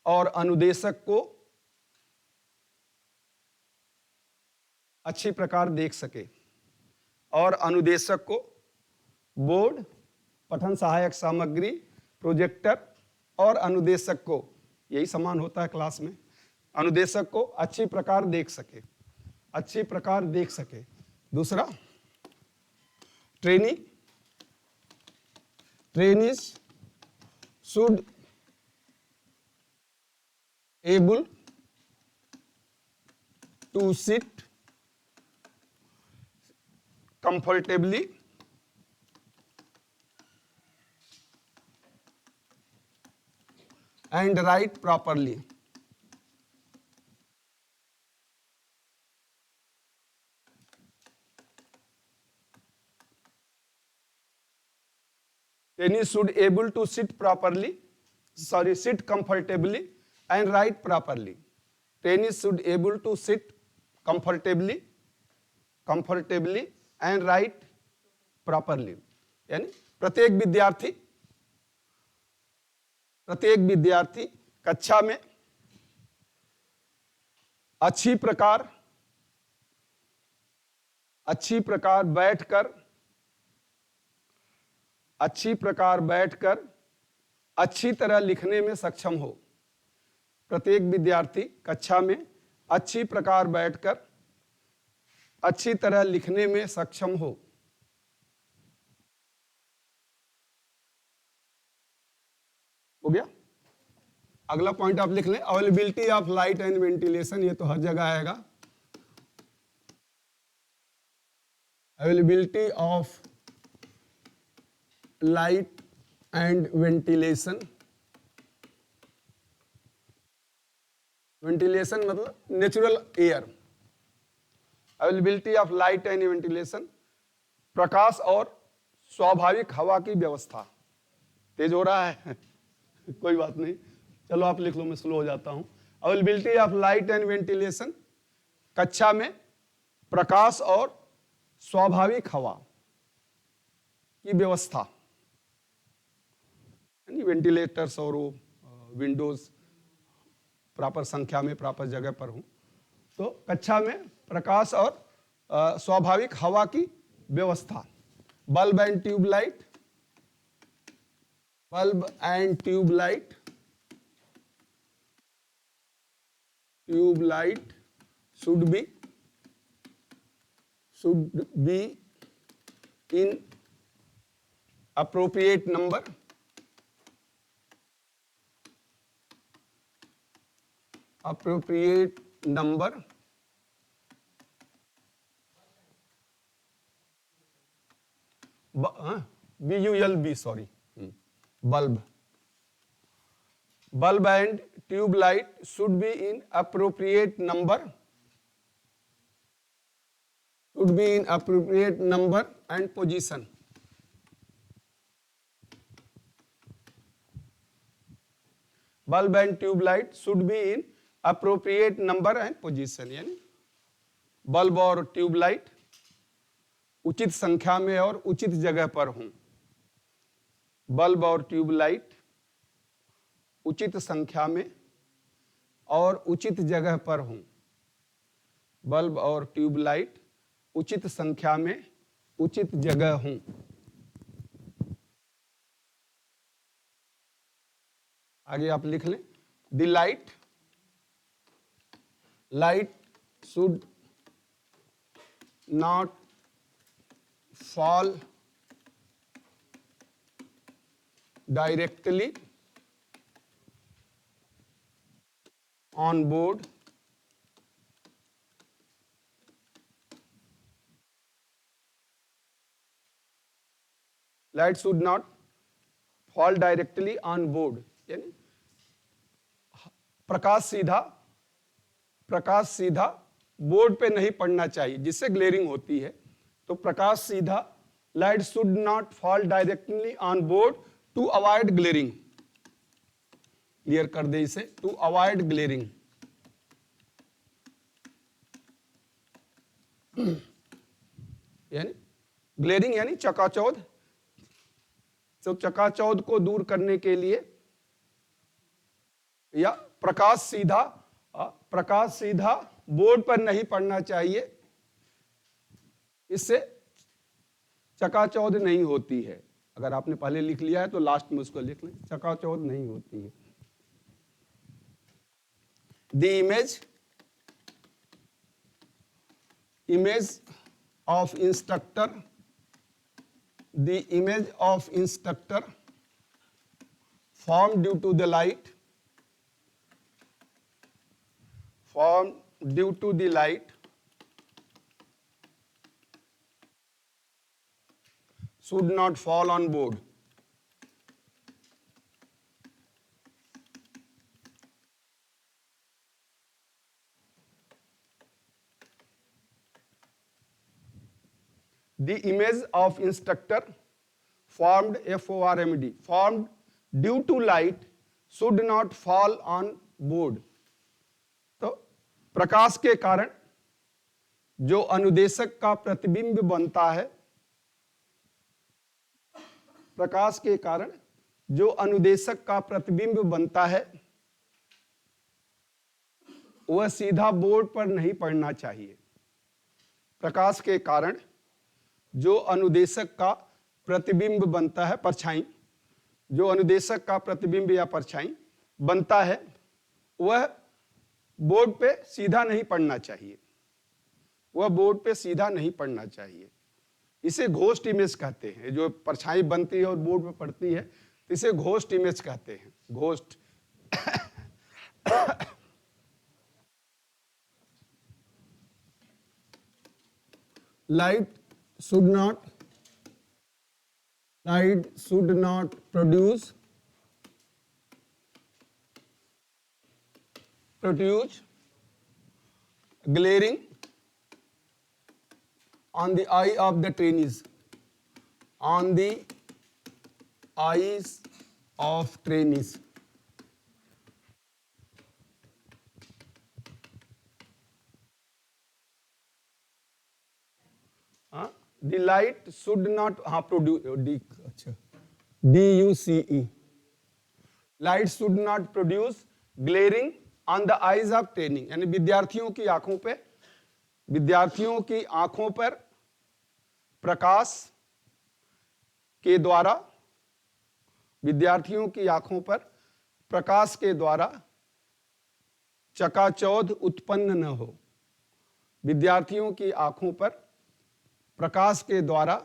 और अनुदेशक को अच्छी प्रकार देख सके। और अनुदेशक को बोर्ड, पठन सहायक सामग्री, प्रोजेक्टर और अनुदेशक को, यही समान होता है क्लास में, अनुदेशक को अच्छी प्रकार देख सके, अच्छी प्रकार देख सके। दूसरा, trainees should able to sit comfortably and write properly. Trainees should able to sit comfortably and write properly. Trainees should able to sit comfortably and write properly. यानी प्रत्येक विद्यार्थी कक्षा में अच्छी प्रकार बैठकर अच्छी तरह लिखने में सक्षम हो। प्रत्येक विद्यार्थी कक्षा में अच्छी प्रकार बैठकर अच्छी तरह लिखने में सक्षम हो। हो गया। अगला पॉइंट आप लिख लें, availability of light and ventilation, ये तो हर जगह आएगा। Availability of light and ventilation, ventilation मतलब natural air. Availability of light and ventilation, प्रकाश और स्वाभाविक हवा की व्यवस्था। तेज हो रहा है कोई बात नहीं, चलो आप लिख लो, मैं स्लो हो जाता हूं। Availability of light and ventilation, कक्षा में प्रकाश और स्वाभाविक हवा की व्यवस्था, यानी वेंटिलेटर्स और विंडोज प्रॉपर संख्या में प्रॉपर जगह पर हूं, तो कक्षा में प्रकाश और स्वाभाविक हवा की व्यवस्था। Bulb and tubelight, bulb and tubelight should be in appropriate number, BULB, sorry, bulb and tube light should be in appropriate number, and position. Bulb and tube light should be in appropriate number and position, यानी bulb और tube light उचित संख्या में और उचित जगह पर हों। बल्ब और ट्यूब लाइट उचित संख्या में और उचित जगह पर हों। बल्ब और ट्यूब लाइट उचित संख्या में उचित जगह हों। आगे आप लिख लें, the light should not fall directly on board light should not fall directly on board, यानी प्रकाश सीधा बोर्ड पे नहीं पड़ना चाहिए, जिससे ग्लेयरिंग होती है। तो प्रकाश सीधा, light should not fall directly on board to avoid glaring. Clear कर दे इसे, टू अवॉइड ग्लेयरिंग। यानी ग्लेयरिंग यानी चकाचौंध। तो चकाचौंध को दूर करने के लिए या प्रकाश सीधा बोर्ड पर नहीं पड़ना चाहिए, इससे चकाचौंध नहीं होती है। अगर आपने पहले लिख लिया है तो लास्ट में उसको लिख लें, चकाचौंध नहीं होती है। The image of instructor formed due to the light should not fall on board. The image of instructor formed, F-O-R-M-D, formed due to light should not fall on board. तो प्रकाश के कारण जो अनुदेशक का प्रतिबिंब बनता है, प्रकाश के कारण जो अनुदेशक का प्रतिबिंब बनता है वह सीधा बोर्ड पर नहीं पड़ना चाहिए। प्रकाश के कारण जो अनुदेशक का प्रतिबिंब बनता है, परछाई, जो अनुदेशक का प्रतिबिंब या परछाई बनता है वह बोर्ड पे सीधा नहीं पड़ना चाहिए, वह बोर्ड पे सीधा नहीं पड़ना चाहिए। इसे घोस्ट इमेज कहते हैं। जो परछाई बनती है और बोर्ड पे पड़ती है तो इसे घोस्ट इमेज कहते हैं, ghost. Light should not produce glaring on the eye of the trainees, on the eyes of trainees. The light should not produce, DUCE. Light should not produce glaring on the eyes of training, यानी विद्यार्थियों की आंखों पर प्रकाश के द्वारा, विद्यार्थियों की आंखों पर प्रकाश के द्वारा चकाचौंध उत्पन्न न हो, विद्यार्थियों की आंखों पर प्रकाश के द्वारा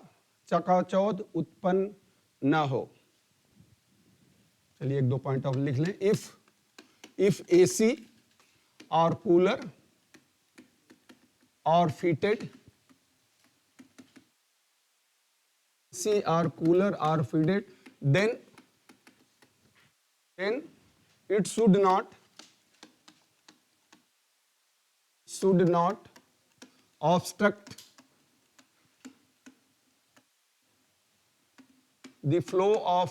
चकाचौंध उत्पन्न न हो। चलिए एक दो पॉइंट ऑफ लिख लें। इफ AC और कूलर और fitted, AC or cooler are fitted, then it should not obstruct the flow of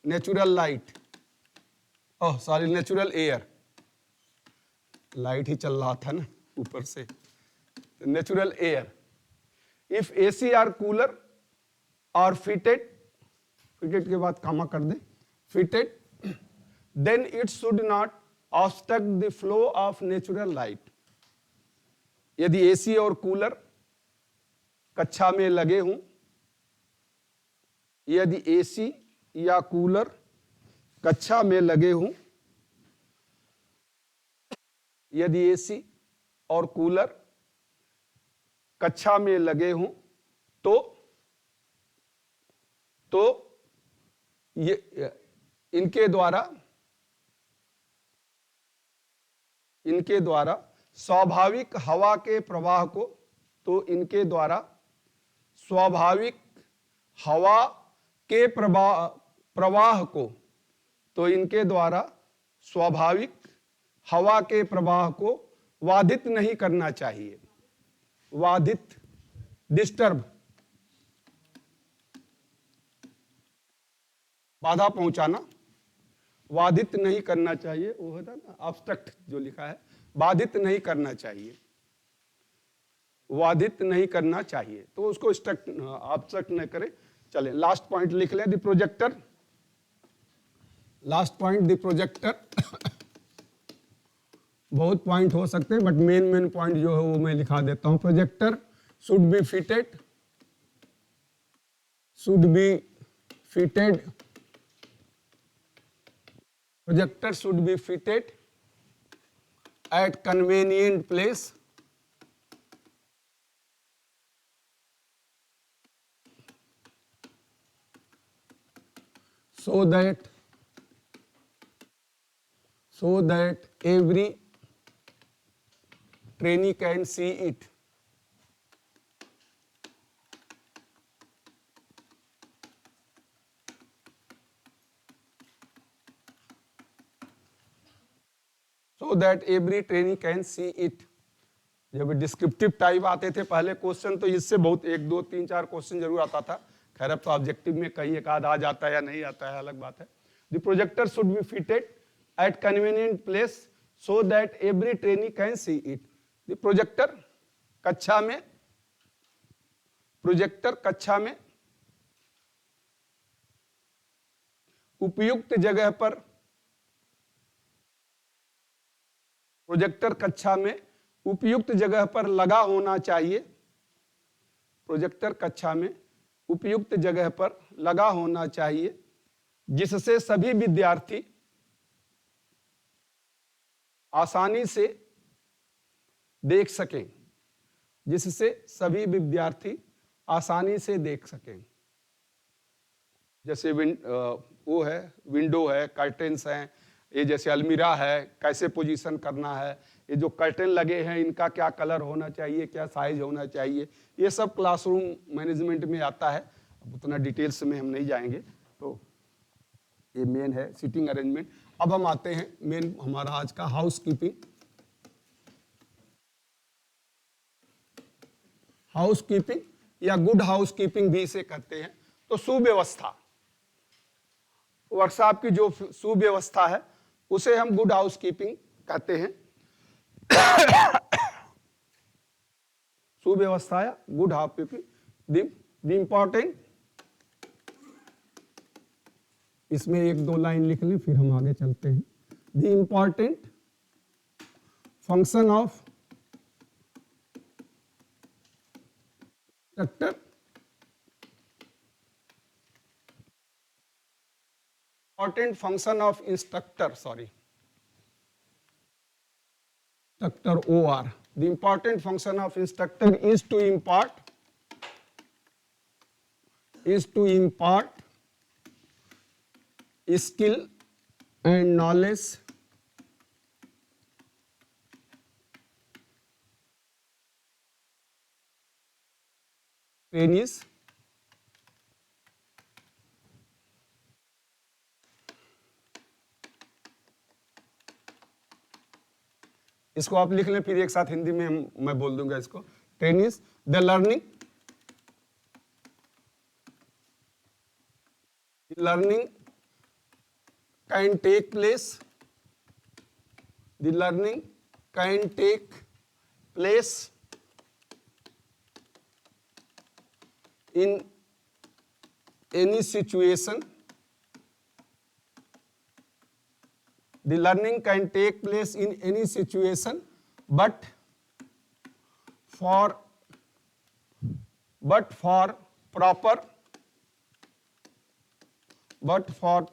natural light, natural air। Light ही चल रहा था ना ऊपर से, नेचुरल एयर। इफ AC और कूलर और फिटेड के बाद कामा कर दें, fitted, then it should not obstruct the flow of natural light. यदि AC और कूलर कक्षा में लगे हों, यदि AC या कूलर कक्षा में लगे हों, यदि AC और कूलर कक्षा में लगे हों तो ये इनके द्वारा स्वाभाविक हवा के प्रवाह को, तो इनके द्वारा स्वाभाविक हवा के प्रवाह को, तो इनके द्वारा स्वाभाविक हवा के प्रवाह को बाधित नहीं करना चाहिए। बाधित, डिस्टर्ब, बाधा पहुंचाना, बाधित नहीं करना चाहिए। वो होता है ना ऑब्स्ट्रक्ट जो लिखा है, बाधित नहीं करना चाहिए, बाधित नहीं करना चाहिए, तो उसको ऑब्स्ट्रक्ट न करें। चलें लास्ट पॉइंट लिख लें, the projector, last point the projector बहुत पॉइंट हो सकते हैं बट मेन पॉइंट जो है वो मैं लिखा देता हूं। Projector should be fitted, should be fitted, projector should be fitted at convenient place so that every trainee can see it, so that every trainee can see it। जब descriptive type आते थे पहले क्वेश्चन तो इससे बहुत 1 2 3 4 question जरूर आता था। खैर अब तो ऑब्जेक्टिव में कहीं एक आध आ जाता है या नहीं आता है, अलग बात है। The projector should be fitted at convenient place so that every trainee can see it. The projector कक्षा में, प्रोजेक्टर कक्षा में उपयुक्त जगह पर, प्रोजेक्टर कक्षा में उपयुक्त जगह पर लगा होना चाहिए, प्रोजेक्टर कक्षा में उपयुक्त जगह पर लगा होना चाहिए जिससे सभी विद्यार्थी आसानी से देख सकें, जिससे सभी विद्यार्थी आसानी से देख सकें। जैसे वो है, विंडो है, कर्टेन्स हैं, ये जैसे अलमीरा है, कैसे पोजीशन करना है, ये जो कर्टेन लगे हैं इनका क्या कलर होना चाहिए, क्या साइज होना चाहिए, ये सब क्लासरूम मैनेजमेंट में आता है। अब उतना डिटेल्स में हम नहीं जाएंगे। तो ये मेन है सीटिंग अरेंजमेंट। अब हम आते हैं मेन हमारा आज का हाउसकीपिंग। हाउसकीपिंग या गुड हाउसकीपिंग भी इसे कहते हैं। तो सुव्यवस्था, वर्कशॉप की जो सुव्यवस्था है उसे हम गुड हाउसकीपिंग कहते हैं। सुव्यवस्था या गुड हाउसकीपिंग। द इंपॉर्टेंट, इसमें 1 2 लाइन लिख लें फिर हम आगे चलते हैं। The important function of instructor, important function of instructor, instructor OR. The important function of instructor is to impart skill and knowledge trainees इसको आप लिख लें फिर एक साथ हिंदी में मैं बोल दूंगा इसको। Trainees, the learning can take place, the learning can take place in any situation, the learning can take place in any situation but for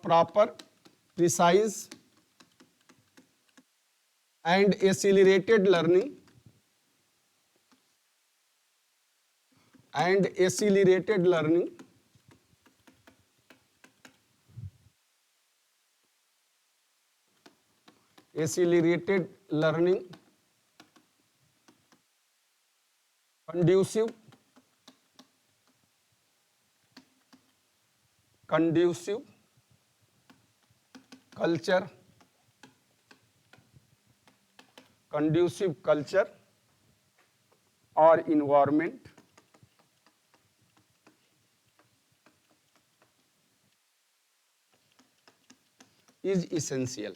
proper, precise and accelerated learning conducive culture or environment is essential।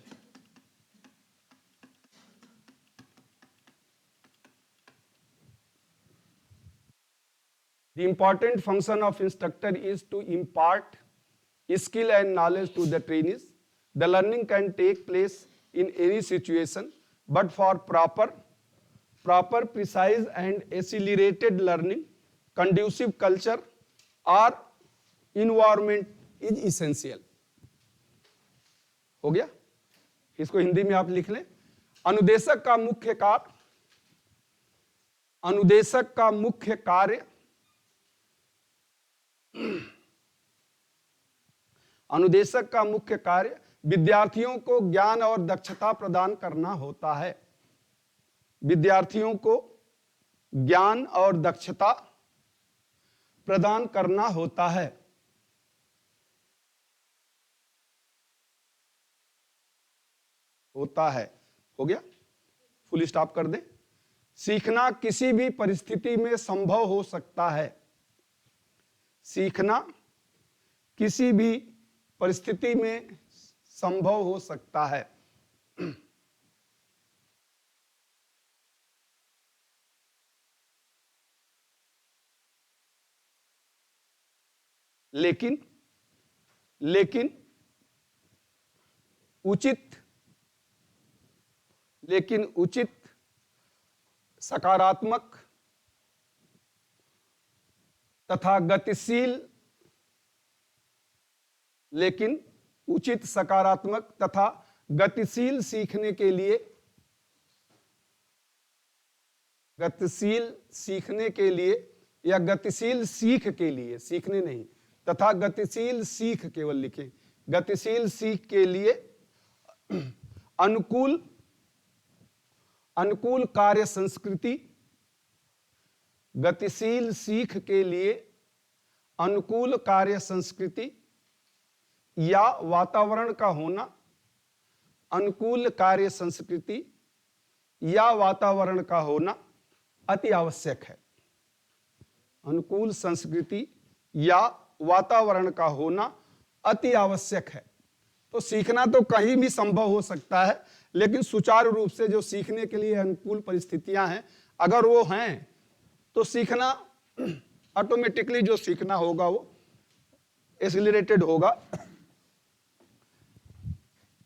The important function of instructor is to impart skill and knowledge to the trainees. The learning can take place in any situation, but for proper, precise and accelerated learning, conducive culture or environment is essential. हो गया? इसको हिंदी में आप लिख लें। अनुदेशक का मुख्य कार्य, अनुदेशक का मुख्य कार्य, अनुदेशक का मुख्य कार्य विद्यार्थियों को ज्ञान और दक्षता प्रदान करना होता है। विद्यार्थियों को ज्ञान और दक्षता प्रदान करना होता है। होता है, हो गया? फुल स्टॉप कर दें। सीखना किसी भी परिस्थिति में संभव हो सकता है। सीखना किसी भी परिस्थिति में संभव हो सकता है। लेकिन उचित सकारात्मक तथा गतिशील, लेकिन उचित सकारात्मक तथा गतिशील सीखने के लिए, गतिशील सीखने के लिए या गतिशील सीख के लिए, सीखने नहीं, तथा गतिशील सीख केवल लिखें, गतिशील सीख के लिए अनुकूल कार्य संस्कृति, गतिशील सीख के लिए अनुकूल कार्य संस्कृति या वातावरण का होना, अनुकूल कार्य संस्कृति या वातावरण का होना अति आवश्यक है। अनुकूल संस्कृति या वातावरण का होना अति आवश्यक है। तो सीखना तो कहीं भी संभव हो सकता है, लेकिन सुचारू रूप से जो सीखने के लिए अनुकूल परिस्थितियां हैं, अगर वो हैं तो सीखना ऑटोमेटिकली, जो सीखना होगा वो एक्सीलरेटेड होगा।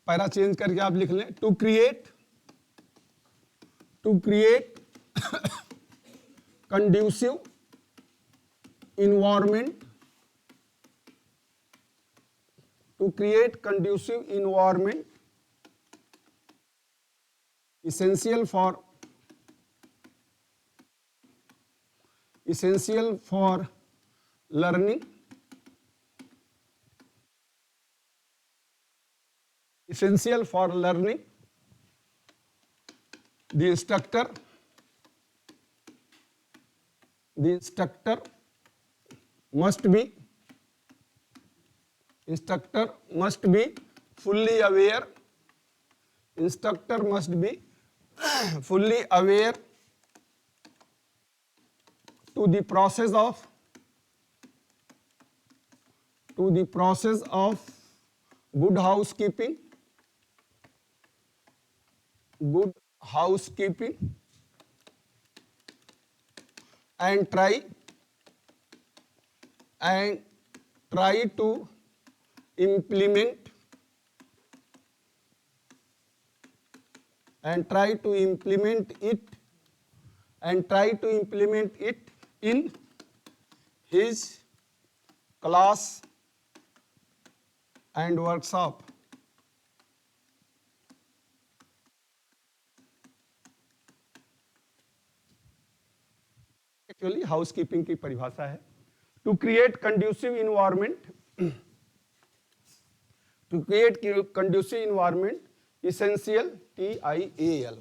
पैरा चेंज करके आप लिख लें, to create conducive environment, to create conducive environment essential for learning, the instructor must be fully aware, instructor must be fully aware to the process of good housekeeping and try to implement it in his class and workshop. Actually housekeeping की परिभाषा है to create conducive environment, essential, TIAL,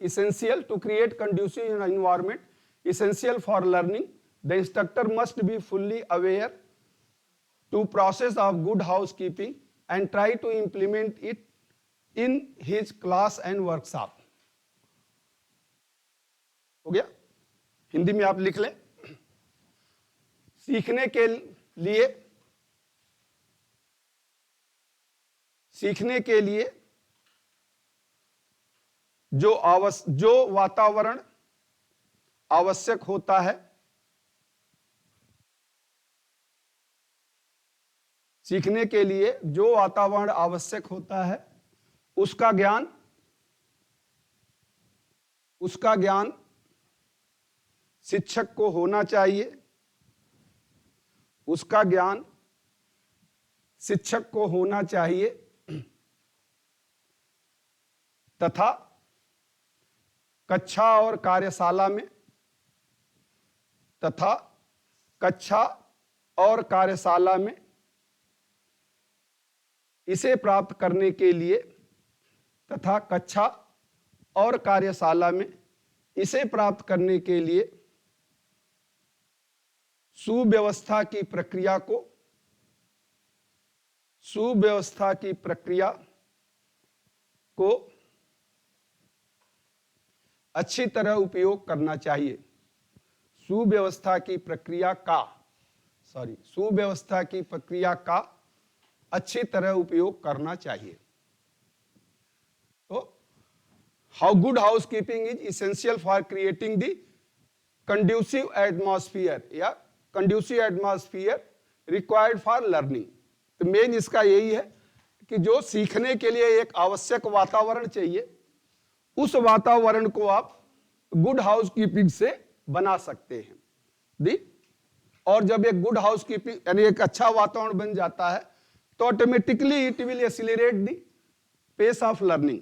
essential to create conducive environment, essential for learning. The instructor must be fully aware to process of good housekeeping and try to implement it in his class and workshop. हो गया? हिंदी में आप लिख लें, सीखने के लिए जो वातावरण आवश्यक होता है, सीखने के लिए जो वातावरण आवश्यक होता है उसका ज्ञान शिक्षक को होना चाहिए, उसका ज्ञान शिक्षक को होना चाहिए तथा कक्षा और कार्यशाला में इसे प्राप्त करने के लिए सुव्यवस्था की प्रक्रिया को अच्छी तरह उपयोग करना चाहिए। सुव्यवस्था की प्रक्रिया का अच्छी तरह उपयोग करना चाहिए। तो how good housekeeping is essential for creating the conducive atmosphere required for learning. तो मेन इसका यही है कि जो सीखने के लिए एक आवश्यक वातावरण चाहिए, उस वातावरण को आप गुड हाउस कीपिंग से बना सकते हैं। और जब एक गुड हाउस कीपिंग यानी एक अच्छा वातावरण बन जाता है तो automatically it will accelerate the pace of learning.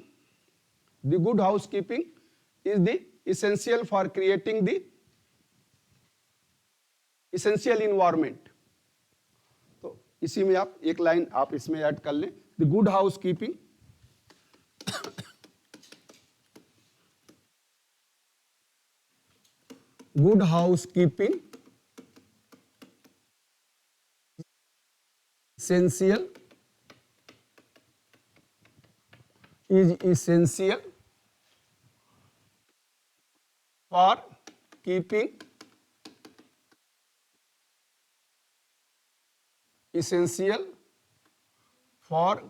The good housekeeping is the essential for creating the essential environment। तो इसी में आप एक लाइन आप इसमें ऐड कर लें, the good house keeping is essential for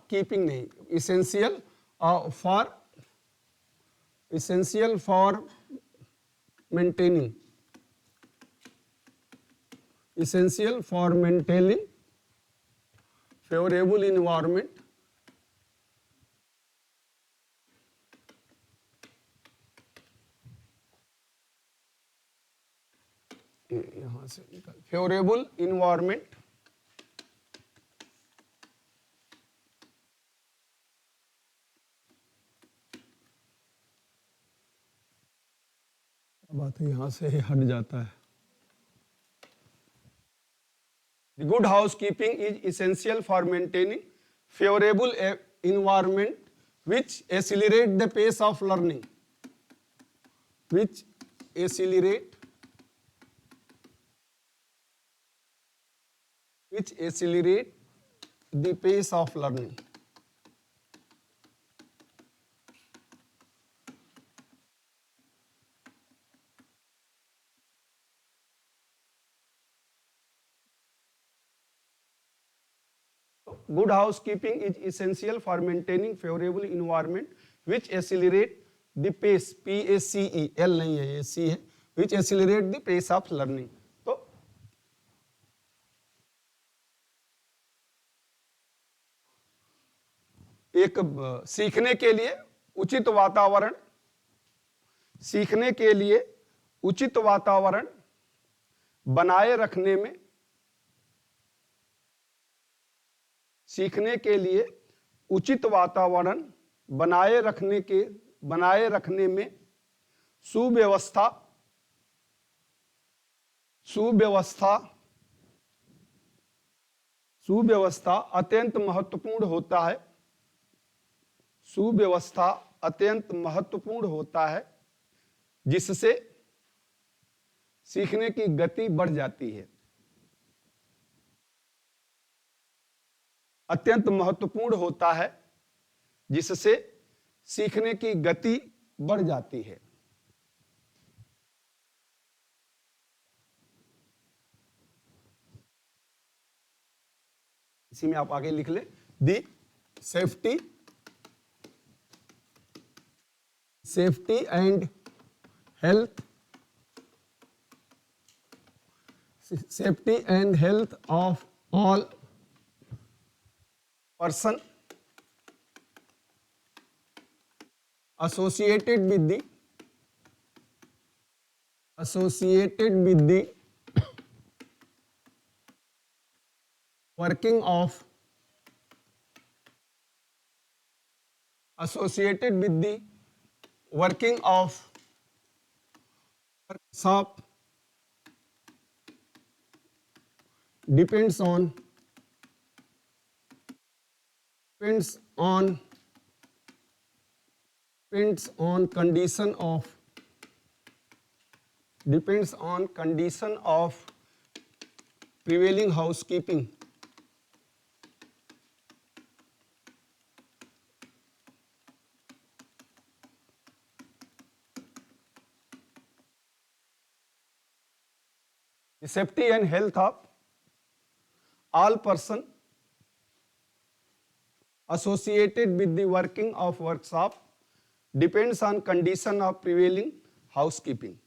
keeping essential for maintaining favorable environment यहां से निकाल फेवरेबल इन्वायरमेंट बात यहां से हट जाता है। The good housekeeping is essential for maintaining favorable environment which accelerate the pace of learning, which accelerate the pace of learning। Good housekeeping is essential for maintaining favorable environment which accelerate the pace, PACE, L नहीं है ये C है, which accelerate the pace of learning। तो एक सीखने के लिए उचित वातावरण बनाए रखने में सुव्यवस्था अत्यंत महत्वपूर्ण होता है जिससे सीखने की गति बढ़ जाती है। अत्यंत महत्वपूर्ण होता है जिससे सीखने की गति बढ़ जाती है। इसी में आप आगे लिख ले, the safety and health safety and health of all person associated with the working of workshop depends on condition of prevailing housekeeping. The safety and health of all person associated with the working of workshop depends on condition of prevailing housekeeping.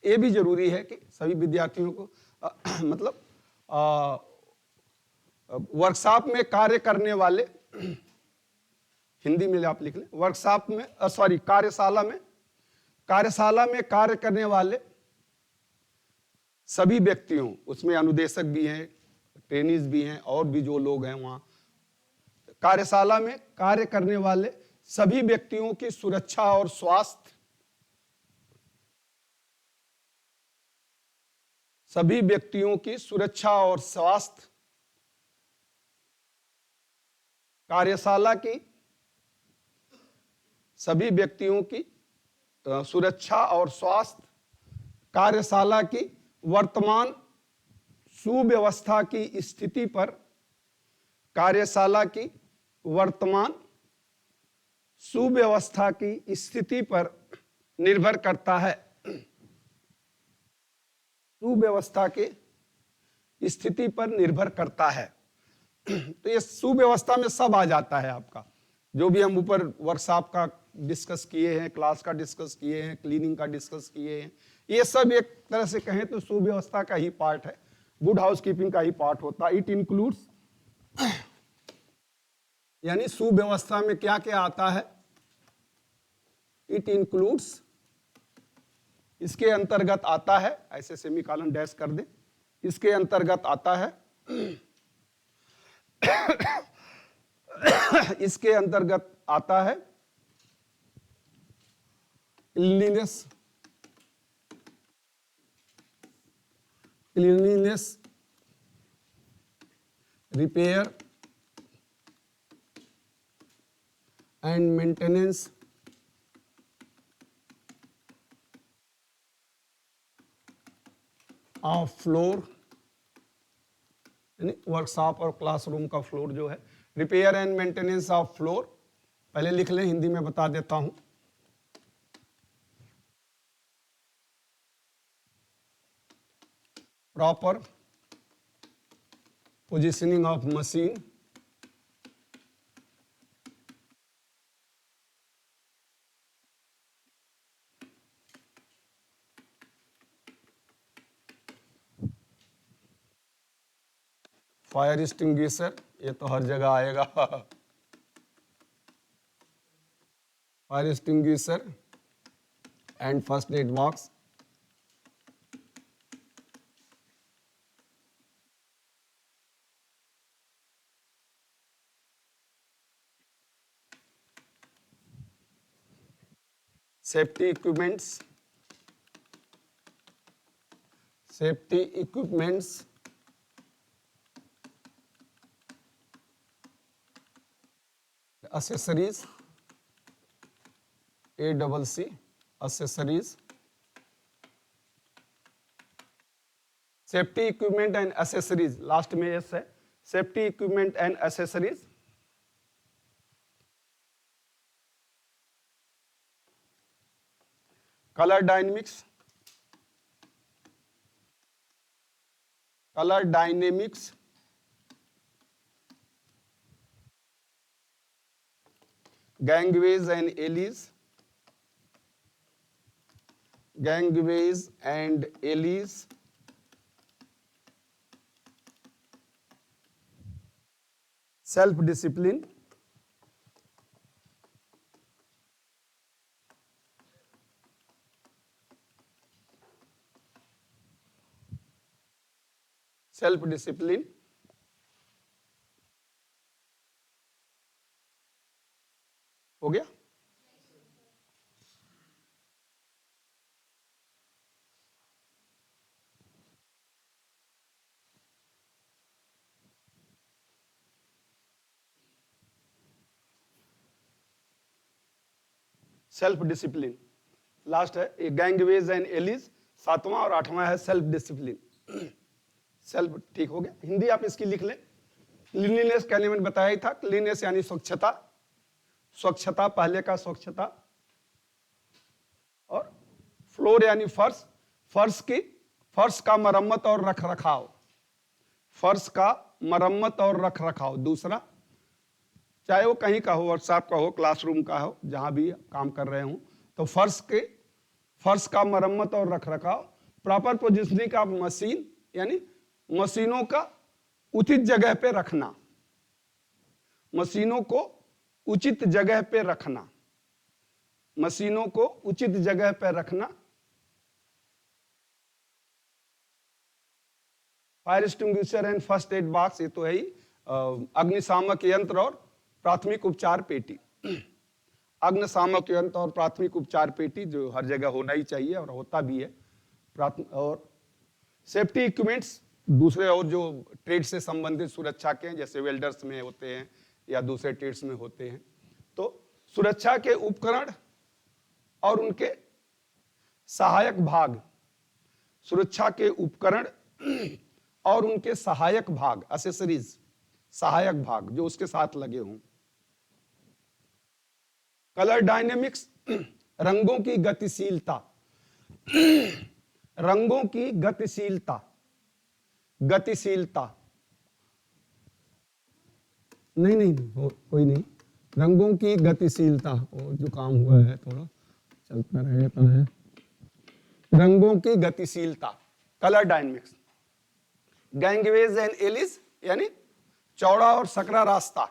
ये भी जरूरी है कि सभी विद्यार्थियों को मतलब workshop में कार्य करने वाले, हिंदी में आप लिख लें, वर्कशॉप में कार्यशाला में कार्य करने वाले सभी व्यक्तियों, उसमें अनुदेशक भी हैं, ट्रेनीज भी हैं, और भी जो लोग हैं वहां कार्यशाला में कार्य करने वाले सभी व्यक्तियों की सुरक्षा और स्वास्थ्य, कार्यशाला की सभी व्यक्तियों की सुरक्षा और स्वास्थ्य, कार्यशाला की वर्तमान सुव्यवस्था की स्थिति पर, कार्यशाला की वर्तमान सुव्यवस्था की स्थिति पर निर्भर करता है। सुव्यवस्था की स्थिति पर निर्भर करता है। तो ये सुव्यवस्था में सब आ जाता है आपका, जो भी हम ऊपर वर्कशॉप का डिस्कस किए हैं, क्लास का डिस्कस किए हैं, क्लीनिंग का डिस्कस किए हैं, ये सब एक तरह से कहें तो सुव्यवस्था का ही पार्ट है, गुड हाउसकीपिंग का ही पार्ट होता है। इट इंक्लूड्स, यानी सुव्यवस्था में क्या क्या आता है, इट इंक्लूड्स, इसके अंतर्गत आता है, ऐसे सेमीकोलन डैश कर दें, इसके अंतर्गत आता है इसके अंतर्गत आता है cleanliness, repair and maintenance of floor, यानी वर्कशॉप और क्लासरूम का फ्लोर जो है, repair and maintenance of floor, पहले लिख लें, हिंदी में बता देता हूं, proper positioning of machine, fire extinguisher, ये तो हर जगह आएगा, fire extinguisher and first aid box, safety equipments, accessories, ACC, accessories, safety equipment and accessories, last में यस है, safety equipment and accessories, color dynamics, gangways and alleys, self discipline, self discipline, हो गया। Self discipline last है। गैंगवेज and एलिज 7वां और 8वां है self discipline. Self ठीक हो गया। हिंदी आप इसकी लिख लें। क्लीनलीनेस का एलिमेंट बताया ही था। क्लीननेस यानी स्वच्छता, स्वच्छता पहले का स्वच्छता, और फ्लोर यानी फर्श, फर्श का मरम्मत और रख रखाव, फर्श का मरम्मत और रख रखाव दूसरा, चाहे वो कहीं का हो, वर्कशॉप का हो, क्लासरूम का हो, जहां भी काम कर रहे हो, तो फर्श का मरम्मत और रख रखाव। प्रॉपर पोजिशनिंग ऑफ मशीन यानी मशीनों का उचित जगह पे रखना, मशीनों को उचित जगह पे रखना, मशीनों को उचित जगह पे रखना। Fire extinguisher and first aid box, ये तो है ही। अग्निशामक यंत्र और प्राथमिक उपचार पेटी, अग्निशामक यंत्र और प्राथमिक उपचार पेटी जो हर जगह होना ही चाहिए और होता भी है। और सेफ्टी इक्विपमेंट्स दूसरे और जो ट्रेड से संबंधित सुरक्षा के हैं, जैसे वेल्डर्स में होते हैं या दूसरे ट्रेड्स में होते हैं, तो सुरक्षा के उपकरण और उनके सहायक भाग, सुरक्षा के उपकरण और उनके सहायक भाग, एसेसरीज, सहायक भाग जो उसके साथ लगे हों। कलर डायनेमिक्स, रंगों की गतिशीलता, रंगों की गतिशीलता, गतिशीलता नहीं कोई नहीं, रंगों की गतिशीलता, जुकाम हुआ है थोड़ा, चलता रहता है। रंगों की गतिशीलता, कलर डायनेमिक्स। गैंगवेज एंड एलिज यानी चौड़ा और सकरा रास्ता,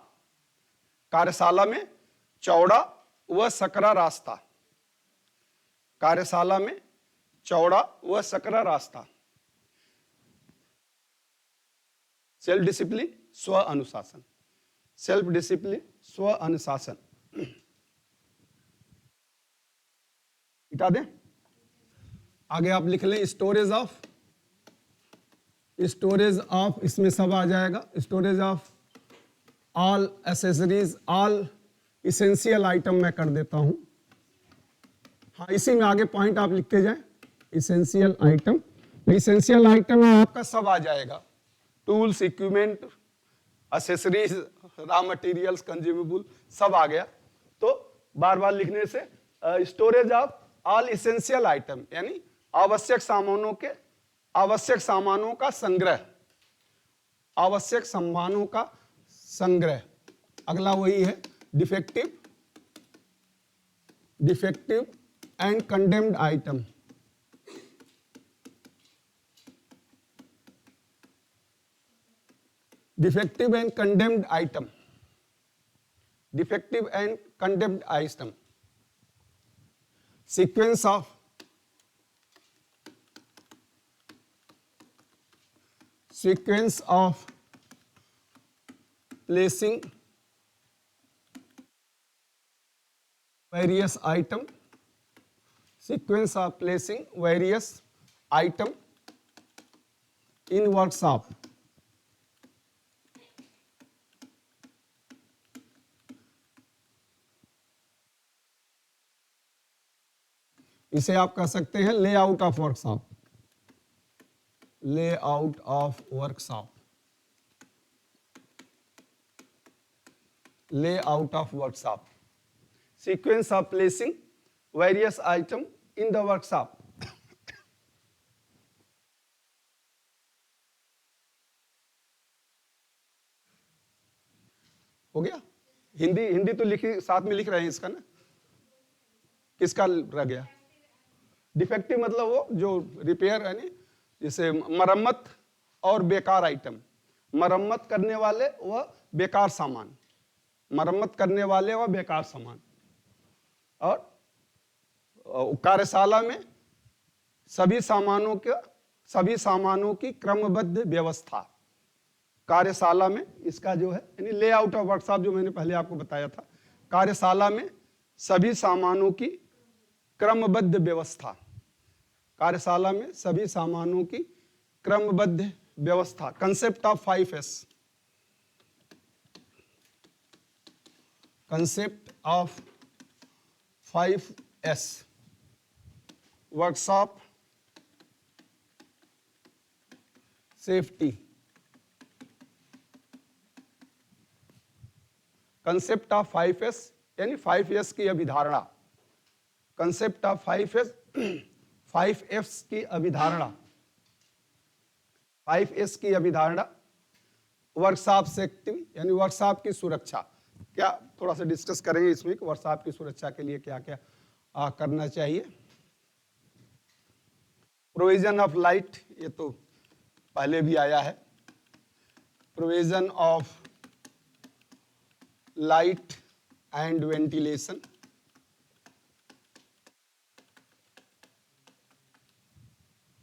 कार्यशाला में चौड़ा व सकरा रास्ता, कार्यशाला में चौड़ा व सकरा रास्ता। सेल्फ डिसिप्लिन, स्व अनुशासन, सेल्फ डिसिप्लिन, स्व अनुशासन। मिटा दें। आगे आप लिख लें स्टोरेज ऑफ, इसमें सब आ जाएगा। Storage of all accessories, all essential item मैं कर देता हूं। हाँ, इसी में आगे पॉइंट आप लिखते जाएं। इसेंशियल आइटम, इसेंशियल आइटम में आपका सब आ जाएगा। Tools, equipment, accessories, raw materials, consumable, सब आ गया। तो बार बार लिखने से storage of all essential item यानी आवश्यक सामानों का संग्रह, आवश्यक सामानों का संग्रह। अगला वही है defective and condemned item, defective and condemned item, defective and condemned item, sequence of placing various item, sequence of placing various item in workshop, इसे आप कह सकते हैं layout of workshop, layout of workshop, layout of workshop, sequence of placing various item in the workshop. हो गया। हिंदी तो लिखी साथ में लिख रहे हैं इसका ना, किसका रह गया? डिफेक्टिव मतलब वो जो रिपेयर यानी जैसे मरम्मत और बेकार आइटम, मरम्मत करने वाले व बेकार सामान, मरम्मत करने वाले व बेकार सामान। और कार्यशाला में सभी सामानों की क्रमबद्ध व्यवस्था। कार्यशाला में इसका जो है यानी लेआउट ऑफ वर्कशॉप, जो मैंने पहले आपको बताया था, कार्यशाला में सभी सामानों की क्रमबद्ध व्यवस्था, कार्यशाला में सभी सामानों की क्रमबद्ध व्यवस्था। Concept of 5S, concept of 5S, workshop safety. Concept of 5S यानी 5S की अभिधारणा, कंसेप्ट ऑफ 5S की अभिधारणा, 5S की अभिधारणा। वर्कशॉप सेफ्टी यानी वर्कशॉप की सुरक्षा। क्या थोड़ा सा डिस्कस करेंगे इसमें कि वर्कशॉप की सुरक्षा के लिए क्या क्या करना चाहिए। प्रोविजन ऑफ लाइट, ये तो पहले भी आया है। Provision of light and ventilation,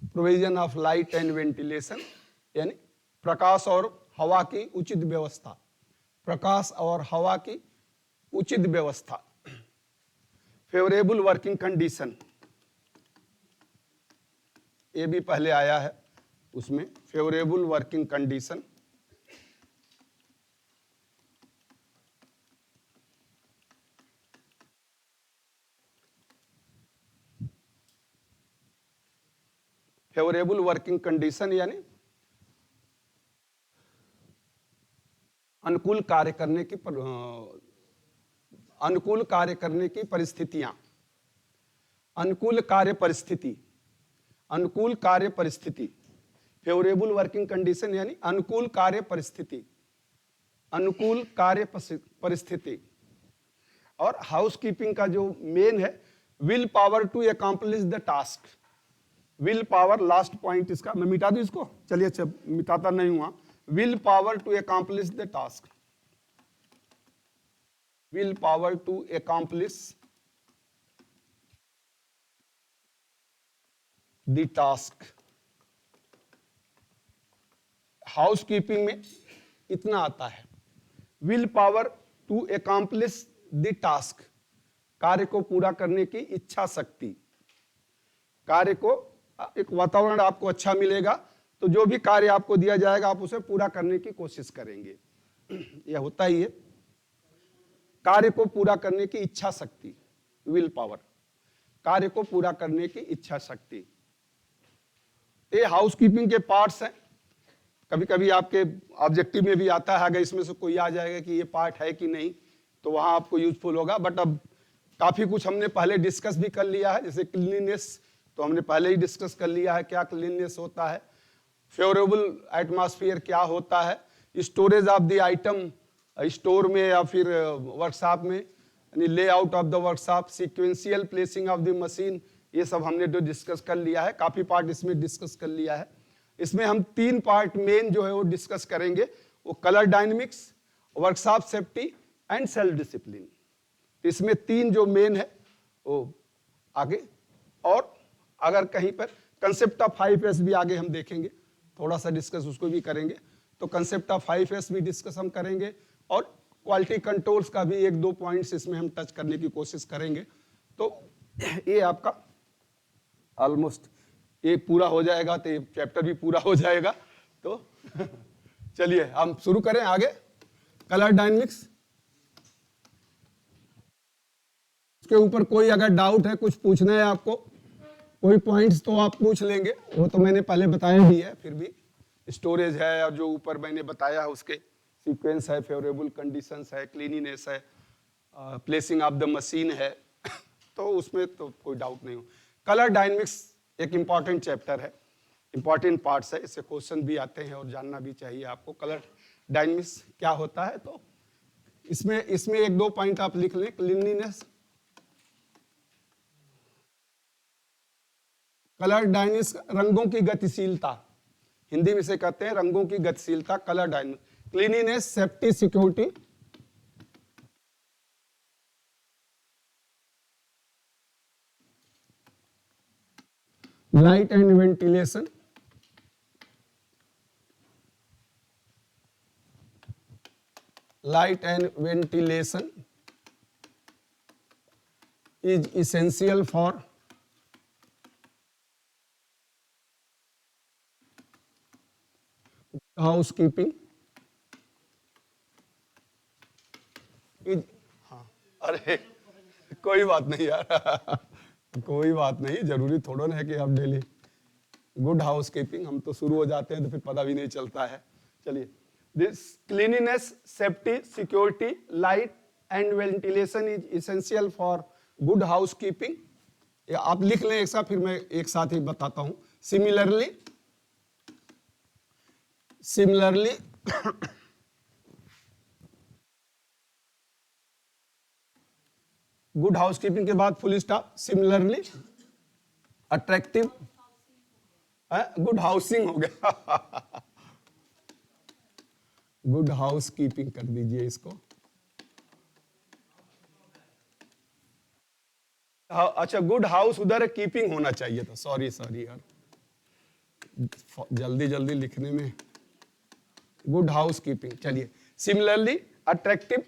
provision of light and ventilation यानी प्रकाश और हवा की उचित व्यवस्था, प्रकाश और हवा की उचित व्यवस्था। फेवरेबल वर्किंग कंडीशन, ये भी पहले आया है उसमें, favourable working condition. Favourable working condition यानी अनुकूल कार्य करने की अनुकूल कार्य करने की परिस्थितियां, अनुकूल कार्य परिस्थिति, अनुकूल कार्य परिस्थिति। फेवरेबल वर्किंग कंडीशन यानी अनुकूल कार्य परिस्थिति, अनुकूल कार्य परिस्थिति। और हाउसकीपिंग का जो मेन है, will power to accomplish the task. Will power, last point इसका, मैं मिटा दूं इसको, चलिए अच्छा मिटाता नहीं हुआ। Will power to accomplish the task, will power to accomplish the task. Housekeeping में इतना आता है, will power to accomplish the task, कार्य को पूरा करने की इच्छा शक्ति। कार्य को, एक वातावरण आपको अच्छा मिलेगा तो जो भी कार्य आपको दिया जाएगा आप उसे पूरा करने की कोशिश करेंगे, यह होता ही है। कार्य को पूरा करने की इच्छा शक्ति, विल पावर, कार्य को पूरा करने की इच्छा शक्ति। ये हाउसकीपिंग के पार्ट्स हैं। कभी कभी आपके ऑब्जेक्टिव में भी आता है, अगर इसमें से कोई आ जाएगा कि ये पार्ट है कि नहीं, तो वहां आपको यूजफुल होगा। बट अब काफी कुछ हमने पहले डिस्कस भी कर लिया है, जैसे क्लीनलीनेस तो हमने पहले ही डिस्कस कर लिया है, क्या क्लीनलीनेस होता है। फेवरेबल एटमॉस्फेयर क्या होता है, storage of the item store में या फिर वर्कशॉप में, यानी layout of the workshop, sequential placing of the machine, ये सब हमने जो डिस्कस कर लिया है, काफी पार्ट इसमें डिस्कस कर लिया है। इसमें हम 3 पार्ट मेन जो है वो डिस्कस करेंगे, वो colour dynamics, workshop safety and self discipline. इसमें 3 जो मेन है वो आगे, और अगर कहीं पर कंसेप्ट ऑफ 5S भी आगे हम देखेंगे, थोड़ा सा डिस्कस उसको भी करेंगे। तो कंसेप्ट ऑफ 5S भी डिस्कस हम करेंगे, और क्वालिटी कंट्रोल्स का भी 1-2 पॉइंट्स इसमें हम टच करने की कोशिश करेंगे। तो ये आपका ऑलमोस्ट ये पूरा हो जाएगा, तो ये चैप्टर भी पूरा हो जाएगा। तो चलिए हम शुरू करें आगे। कलर डायनेमिक्स, उसके ऊपर कोई अगर डाउट है, कुछ पूछना है आपको, कोई पॉइंट्स तो आप पूछ लेंगे, वो तो मैंने पहले बताया भी है, फिर भी स्टोरेज है और जो ऊपर मैंने बताया है उसके सीक्वेंस है, फेवरेबल कंडीशंस है, क्लीनिनेस है, प्लेसिंग ऑफ द मशीन है, तो उसमें तो कोई डाउट नहीं हो। कलर डायनेमिक्स एक इंपॉर्टेंट चैप्टर है, इंपॉर्टेंट पार्ट्स है, इससे क्वेश्चन भी आते हैं और जानना भी चाहिए आपको कलर डायनेमिक्स क्या होता है। तो इसमें 1-2 पॉइंट आप लिख लें। क्लीनलीनेस, कलर डायनेमिक्स, रंगों की गतिशीलता, हिंदी में इसे कहते हैं रंगों की गतिशीलता, colour dynamics. Cleanliness, safety, security, light and ventilation, light and ventilation is essential for housekeeping is, हाँ, अरे कोई बात नहीं यार कोई बात नहीं, जरूरी थोड़ा ना है कि आप डेली गुड हाउस कीपिंग, हम तो शुरू हो जाते हैं तो फिर पता भी नहीं चलता है। चलिए, this cleanliness, safety, security, light and ventilation is essential for good house keeping. आप लिख लें एक साथ, फिर मैं एक साथ ही बताता हूं। सिमिलरली गुड हाउस कीपिंग के बाद full stop, similarly attractive, good housing हो गया गुड हाउस कीपिंग कर दीजिए इसको। अच्छा, गुड हाउस उधर कीपिंग होना चाहिए था, सॉरी यार, जल्दी जल्दी लिखने में। Good housekeeping. चलिए, similarly attractive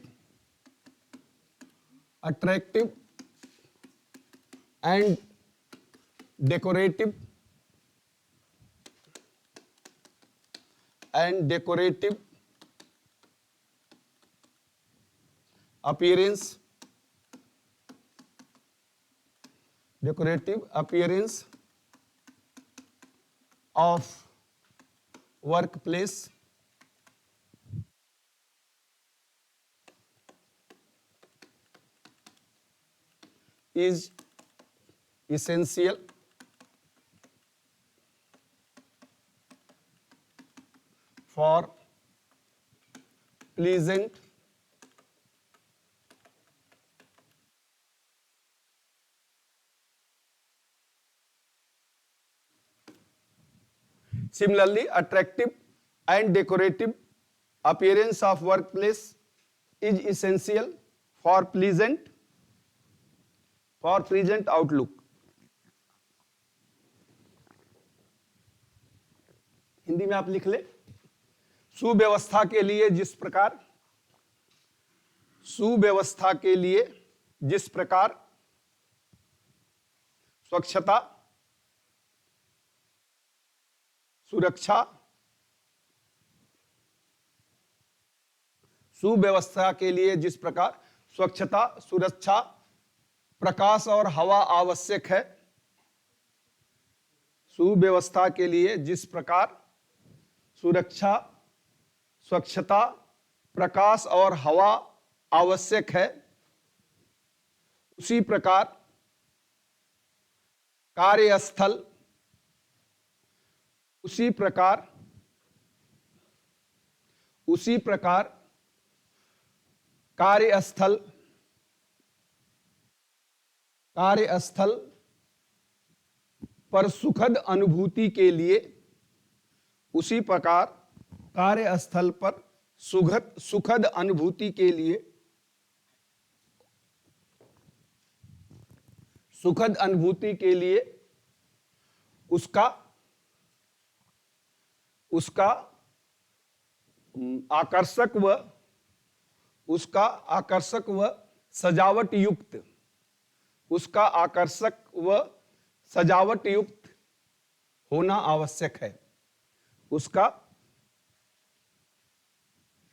and decorative appearance of workplace is essential for pleasant Similarly, attractive and decorative appearance of workplace is essential for pleasant outlook. Hindi में आप लिख ले, सुव्यवस्था के लिए जिस प्रकार स्वच्छता, सुरक्षा, सुव्यवस्था के लिए जिस प्रकार स्वच्छता, सुरक्षा, प्रकाश और हवा आवश्यक है, सुव्यवस्था के लिए जिस प्रकार सुरक्षा, स्वच्छता, प्रकाश और हवा आवश्यक है, उसी प्रकार कार्यस्थल पर सुखद अनुभूति के लिए, उसी प्रकार कार्यस्थल पर सुखद अनुभूति के लिए, उसका आकर्षक व सजावट युक्त होना आवश्यक है, उसका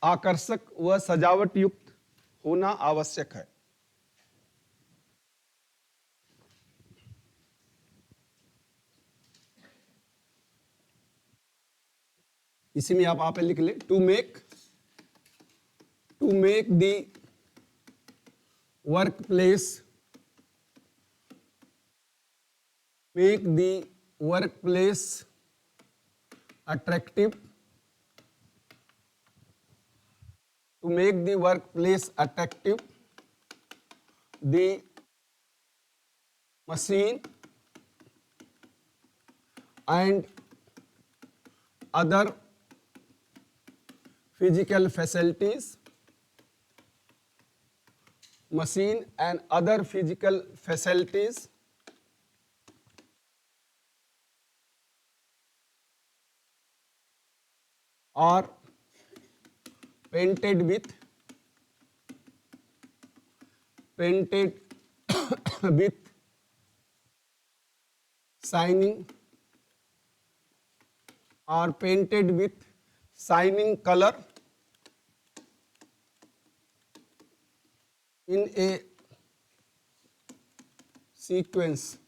आकर्षक व सजावट युक्त होना आवश्यक है। इसी में आप लिख ले, to make the workplace attractive, the machine and other physical facilities, machine and other physical facilities are painted with shining color in a sequence.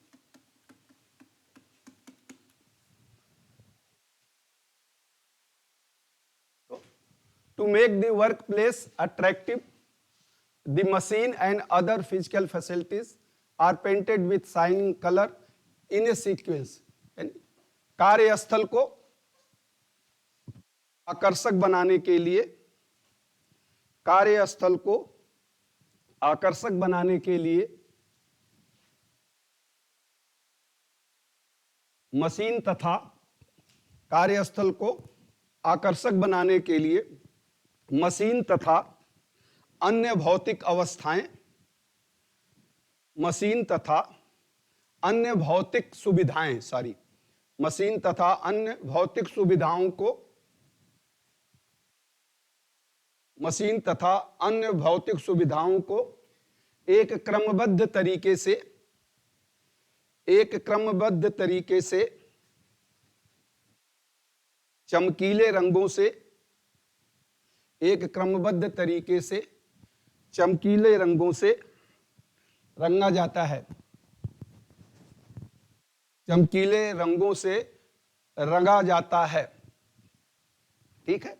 To make the workplace attractive, the machine and other physical facilities are painted with shining color in a sequence. यानी कार्यस्थल को आकर्षक बनाने के लिए, कार्यस्थल को आकर्षक बनाने के लिए मशीन तथा कार्यस्थल को आकर्षक बनाने के लिए मशीन तथा अन्य भौतिक अवस्थाएं, मशीन तथा अन्य भौतिक सुविधाएं, मशीन तथा अन्य भौतिक सुविधाओं को, मशीन तथा अन्य भौतिक सुविधाओं को एक क्रमबद्ध तरीके से चमकीले रंगों से, एक क्रमबद्ध तरीके से चमकीले रंगों से रंगा जाता है, चमकीले रंगों से रंगा जाता है। ठीक है।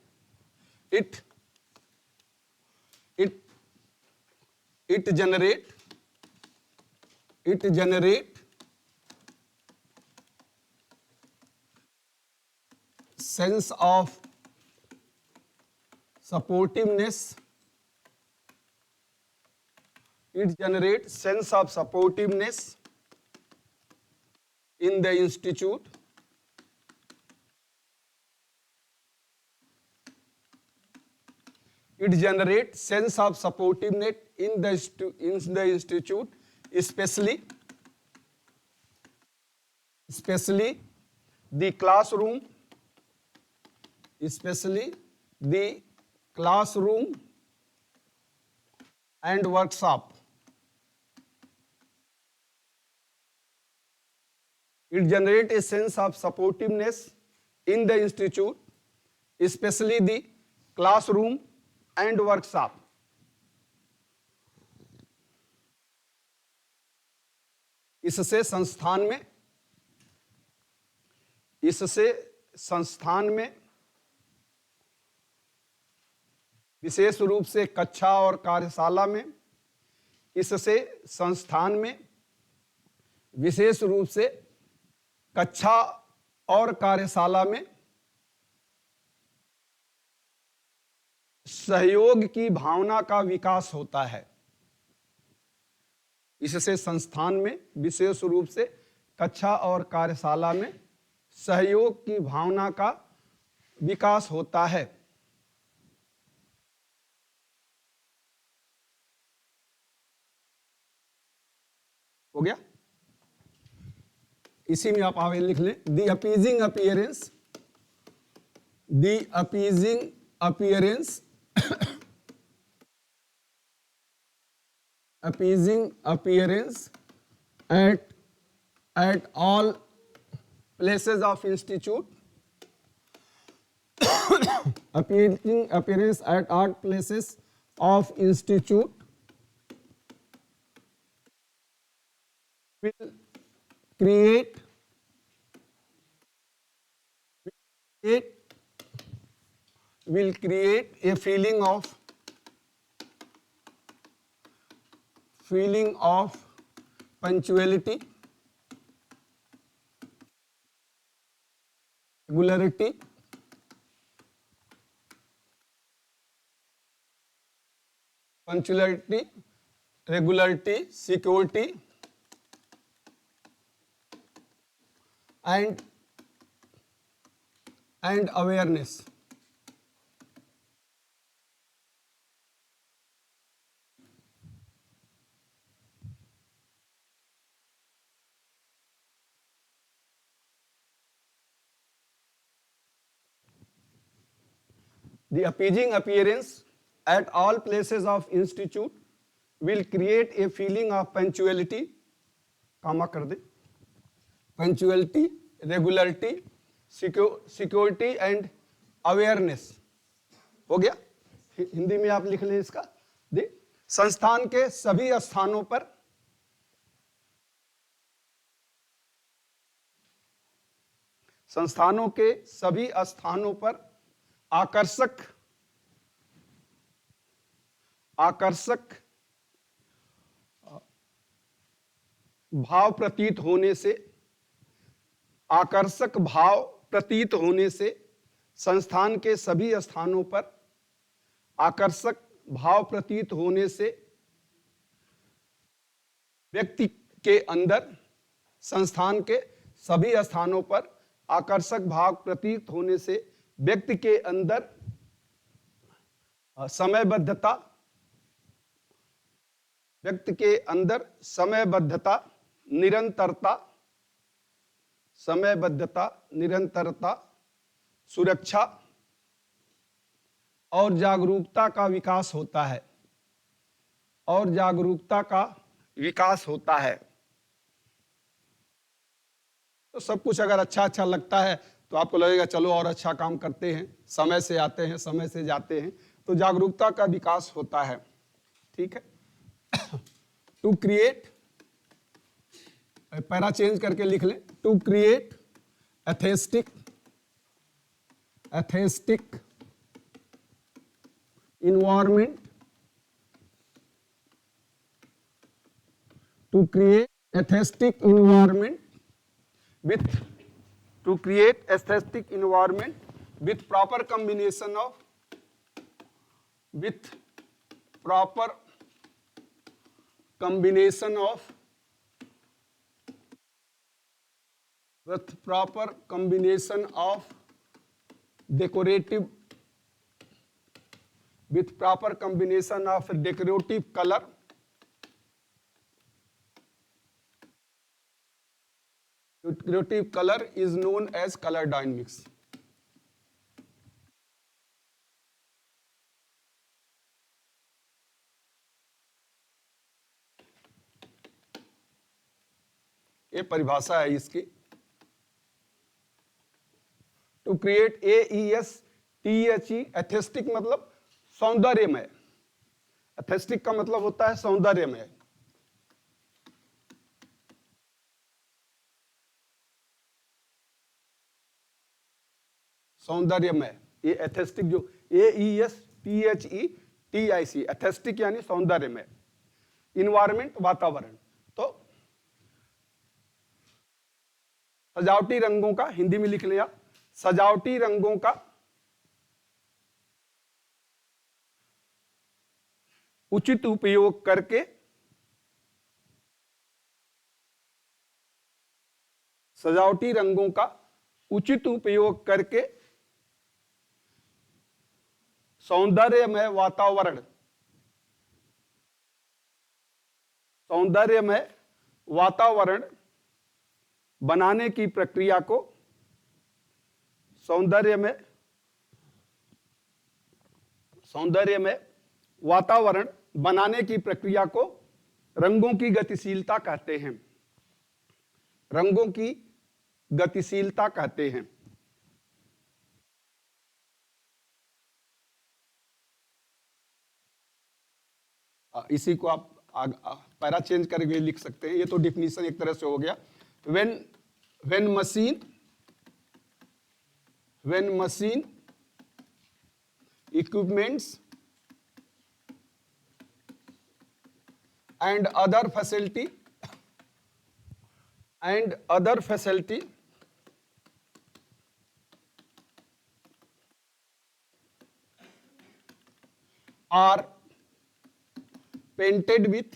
It generate sense of supportiveness. It generates sense of supportiveness in the institute. It generates sense of supportiveness in the institute, especially the classroom, and workshop. It generates a sense of supportiveness in the institute, especially the classroom and workshop. इससे संस्थान में विशेष रूप से कक्षा और कार्यशाला में, इससे संस्थान में विशेष रूप से कक्षा और कार्यशाला में सहयोग की भावना का विकास होता है। इससे संस्थान में विशेष रूप से कक्षा और कार्यशाला में सहयोग की भावना का विकास होता है। हो गया। इसी में आप आगे लिख लें, the appeasing appearance at all places of institute. Appearing appearance at all places of institute will create a feeling of punctuality, regularity, security, and and awareness. The appeasing appearance at all places of institute will create a feeling of punctuality, comma कर दे, punctuality, regularity, security and awareness. हो गया? हिंदी में आप लिख लें इसका. दे संस्थान के सभी स्थानों पर आकर्षक भाव प्रतीत होने से संस्थान के सभी स्थानों पर आकर्षक भाव प्रतीत होने से व्यक्ति के अंदर संस्थान के सभी स्थानों पर आकर्षक भाव प्रतीत होने से व्यक्ति के अंदर समयबद्धता, निरंतरता, सुरक्षा और जागरूकता का विकास होता है. तो सब कुछ अगर अच्छा लगता है तो आपको लगेगा चलो और अच्छा काम करते हैं, समय से आते हैं, समय से जाते हैं, तो जागरूकता का विकास होता है. ठीक है. टू क्रिएट, पैरा चेंज करके लिख लें, to create aesthetic environment, to create aesthetic environment with proper combination of decorative color, decorative color is known as color dynamics. ये परिभाषा है इसकी. टू क्रिएट AESTHE, एस्थेटिक मतलब सौंदर्यमय. एस्थेटिक का मतलब होता है सौंदर्यमय. ये एस्थेटिक जो AESTHETIC, एस्थेटिक यानी सौंदर्यमय. इन्वायरमेंट वातावरण. तो सजावटी रंगों का, हिंदी में लिख लिया, सजावटी रंगों का उचित उपयोग करके सौंदर्यमय वातावरण बनाने की प्रक्रिया को सौंदर्यमय वातावरण बनाने की प्रक्रिया को रंगों की गतिशीलता कहते हैं. इसी को आप पैरा चेंज करके लिख सकते हैं. ये तो डिफिनीशन एक तरह से हो गया. when machine equipments and other facility are painted with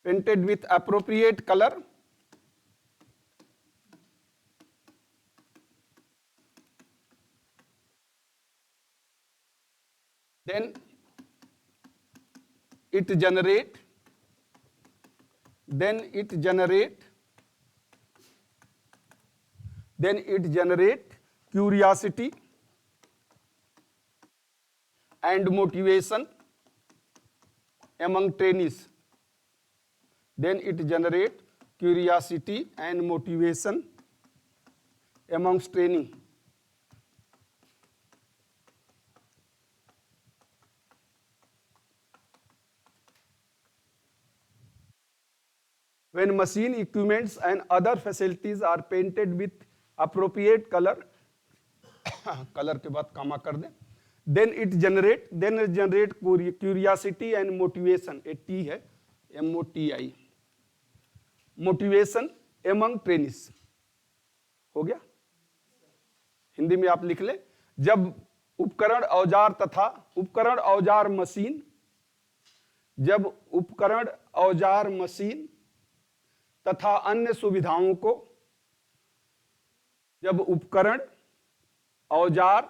painted with appropriate color, then it generate curiosity and motivation among trainees. Then it generate curiosity and motivation amongst trainee. When machine equipments and other facilities are painted with appropriate color, color के बाद comma कर दें, then it generate curiosity and motivation, a T है, MOTI, motivation among trainees. हो गया? हिंदी में आप लिख लें, जब उपकरण औजार मशीन, जब उपकरण औजार मशीन तथा अन्य सुविधाओं को, जब उपकरण औजार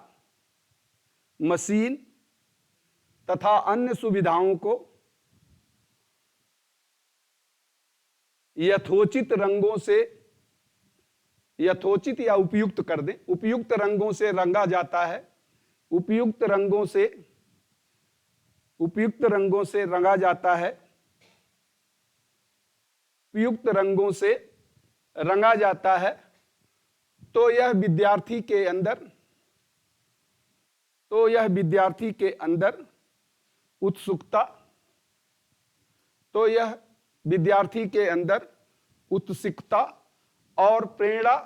मशीन तथा अन्य सुविधाओं को यथोचित रंगों से, यथोचित या उपयुक्त कर दें, उपयुक्त रंगों से रंगा जाता है, उपयुक्त रंगों से रंगा जाता है, उपयुक्त रंगों से रंगा जाता है, तो यह विद्यार्थी के अंदर उत्सुकता, तो यह विद्यार्थी के अंदर उत्सुकता और प्रेरणा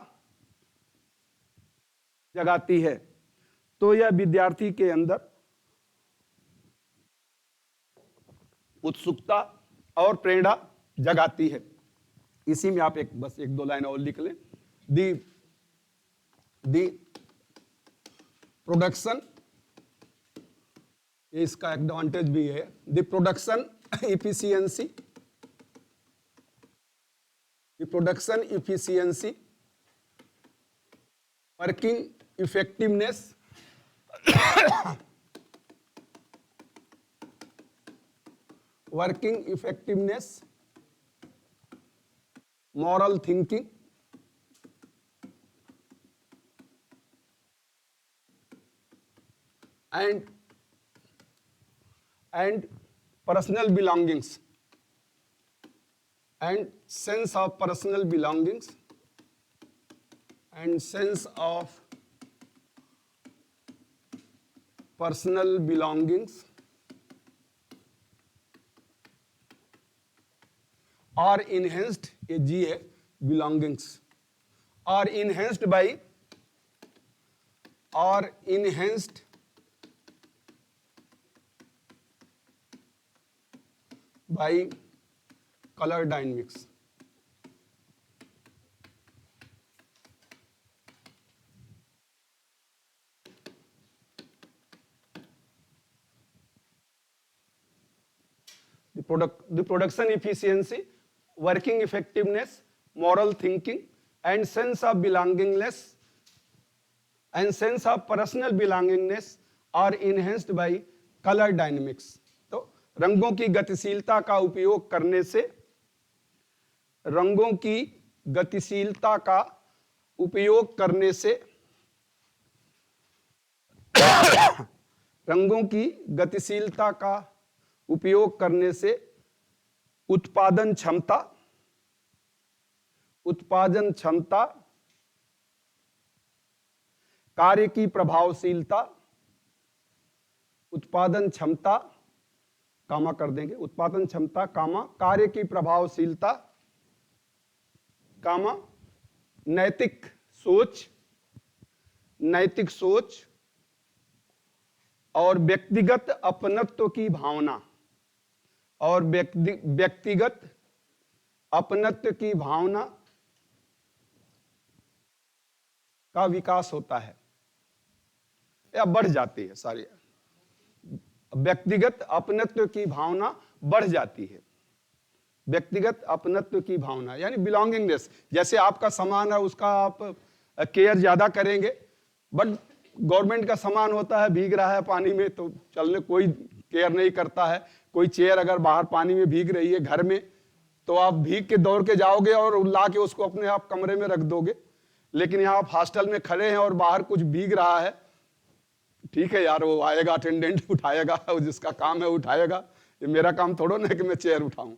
जगाती है, तो यह विद्यार्थी के अंदर उत्सुकता और प्रेरणा जगाती है। इसी में आप बस एक दो लाइन और लिख लें, दी प्रोडक्शन, इसका एडवांटेज भी है, the production efficiency, working effectiveness, moral thinking, and personal belongings, and sense of personal belongings, and sense of personal belongings are enhanced, a G है, belongings are enhanced by color dynamics. The production efficiency, working effectiveness, moral thinking, and sense of belongingness and sense of personal belongingness are enhanced by color dynamics. तो रंगों की गतिशीलता का उपयोग करने से, रंगों की गतिशीलता का उपयोग करने से, रंगों की गतिशीलता का उपयोग करने से उत्पादन क्षमता, कार्य की प्रभावशीलता, उत्पादन क्षमता, कामा कर देंगे, उत्पादन क्षमता, कामा कार्य की प्रभावशीलता, कामा नैतिक सोच और व्यक्तिगत अपनत्व की भावना, और व्यक्तिगत अपनत्व की भावना का विकास होता है या बढ़ जाती है, सारी व्यक्तिगत अपनत्व की भावना बढ़ जाती है। व्यक्तिगत अपनत्व की भावना, यानी बिलोंगिंगनेस। जैसे आपका सामान है उसका आप केयर ज्यादा करेंगे, बट गवर्नमेंट का सामान होता है भीग रहा है पानी में तो चलने कोई केयर नहीं करता है। कोई चेयर अगर बाहर पानी में भीग रही है घर में, तो आप भीग के दौड़ के जाओगे और ला के उसको अपने आप कमरे में रख दोगे। लेकिन यहाँ आप हॉस्टल में खड़े हैं और बाहर कुछ भीग रहा है, ठीक है यार, वो आएगा अटेंडेंट उठाएगा, जिसका काम है उठाएगा, ये मेरा काम थोड़ा ना है कि मैं चेयर उठाऊं।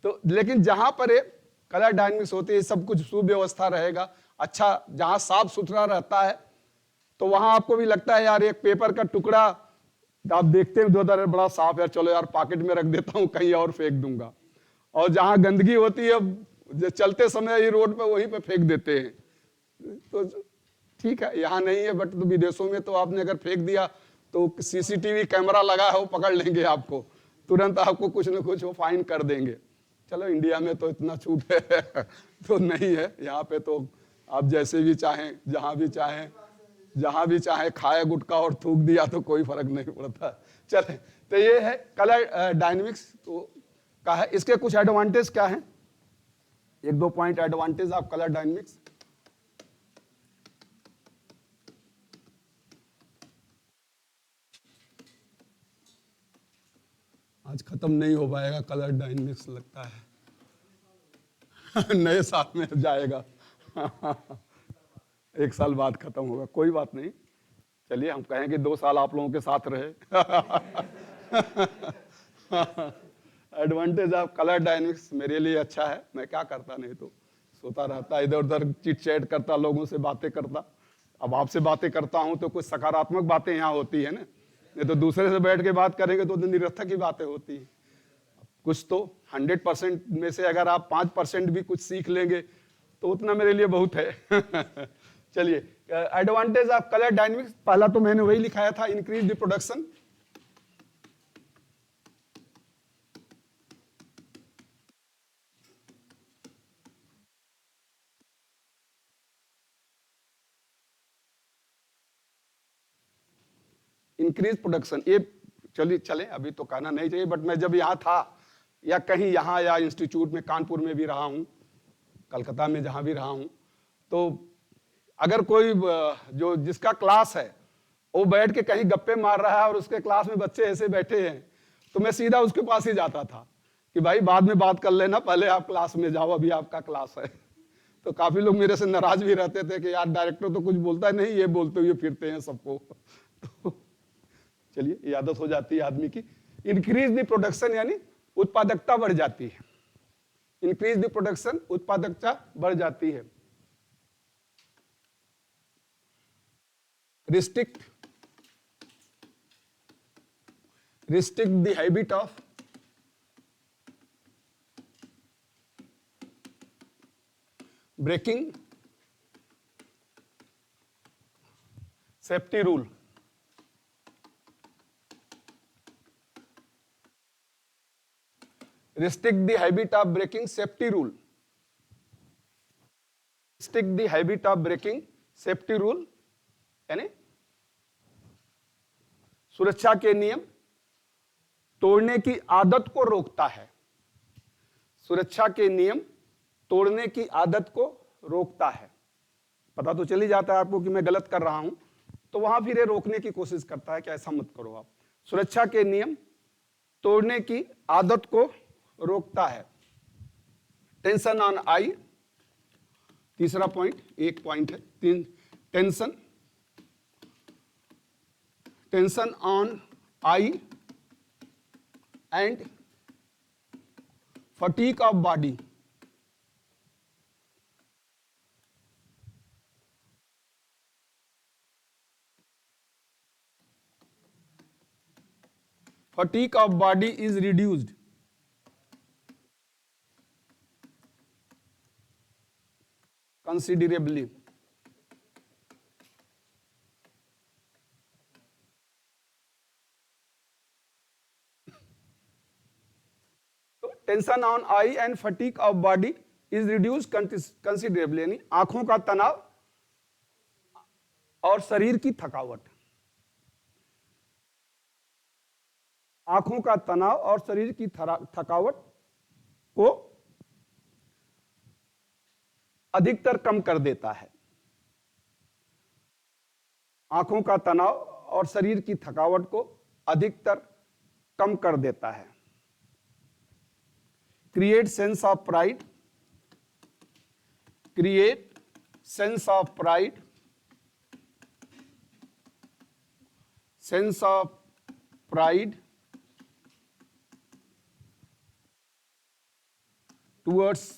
तो लेकिन जहां पर एक कलर डायनेमिक्स होती है, सब कुछ सुव्यवस्था रहेगा, अच्छा जहां साफ सुथरा रहता है, तो वहां आपको भी लगता है यार एक पेपर का टुकड़ा आप देखते हैं उधर बड़ा साफ है, चलो यार पॉकेट में रख देता हूं, कहीं और फेंक दूंगा। और जहां गंदगी होती है चलते समय ही रोड पे वहीं पे फेंक देते हैं। तो ठीक है, यहाँ नहीं है, बट तो विदेशों में तो आपने अगर फेंक दिया तो सीसीटीवी कैमरा लगा है, वो पकड़ लेंगे आपको, तुरंत आपको कुछ न कुछ वो फाइन कर देंगे। चलो इंडिया में तो इतना छूट है तो नहीं है, यहाँ पे तो आप जैसे भी चाहें, जहां भी चाहें खाए गुटखा और थूक दिया तो कोई फर्क नहीं पड़ता। चले, तो ये है कलर डायनेमिक्स तो का है। इसके कुछ एडवांटेज क्या है, एक दो point advantage of colour dynamics. आज खत्म नहीं हो पाएगा कलर डायनेमिक्स लगता है नए साल में जाएगा एक साल बाद खत्म होगा, कोई बात नहीं। चलिए हम कहें कि 2 साल आप लोगों के साथ रहे एडवांटेज ऑफ कलर डायनेमिक्स मेरे लिए अच्छा है, मैं क्या करता, नहीं तो सोता रहता, इधर उधर चिट चैट करता, लोगों से बातें करता। अब आपसे बातें करता हूं तो कुछ सकारात्मक बातें यहाँ होती है ना, नहीं तो दूसरे से बैठ के बात करेंगे तो निरर्थक ही बातें होती है। कुछ तो 100% में से अगर आप 5% भी कुछ सीख लेंगे तो उतना मेरे लिए बहुत है चलिए, एडवांटेज ऑफ कलर डायनेमिक्स, पहला तो मैंने वही लिखाया था, increase the production. Increase production, ये चलिए चले, अभी तो कहना नहीं चाहिए, बट मैं जब यहाँ था या कहीं यहाँ या इंस्टीट्यूट में कानपुर में भी रहा हूँ, कलकत्ता में जहाँ भी रहा हूँ, तो अगर कोई जो जिसका क्लास है वो बैठ के कहीं गप्पे मार रहा है और उसके क्लास में बच्चे ऐसे बैठे हैं, तो मैं सीधा उसके पास ही जाता था कि भाई बाद में बात कर लेना, पहले आप क्लास में जाओ, अभी आपका क्लास है। तो काफी लोग मेरे से नाराज भी रहते थे कि यार डायरेक्टर तो कुछ बोलता नहीं, ये बोलते हुए फिरते हैं सबको तो चलिए, ये आदत हो जाती है आदमी की। इंक्रीज द प्रोडक्शन यानी उत्पादकता बढ़ जाती है, इंक्रीज द प्रोडक्शन, उत्पादकता बढ़ जाती है। restrict the habit of breaking safety rule, restrict the habit of breaking safety rule, restrict the habit of breaking safety rule यानी सुरक्षा के नियम तोड़ने की आदत को रोकता है, सुरक्षा के नियम तोड़ने की आदत को रोकता है। पता तो चल ही जाता है आपको कि मैं गलत कर रहा हूं, तो वहां फिर ये रोकने की कोशिश करता है कि ऐसा मत करो आप। सुरक्षा के नियम तोड़ने की आदत को रोकता है। टेंशन ऑन आई, तीसरा पॉइंट, एक पॉइंट है, तीन, tension on I and fatigue of body, fatigue of body is reduced considerably. Tension on I and fatigue of body is reduce considerably, यानी आंखों का तनाव और शरीर की थकावट, आंखों का तनाव और शरीर की थकावट को अधिकतर कम कर देता है। आंखों का तनाव और शरीर की थकावट को अधिकतर कम कर देता है। Create sense of pride, create sense of pride, sense of pride towards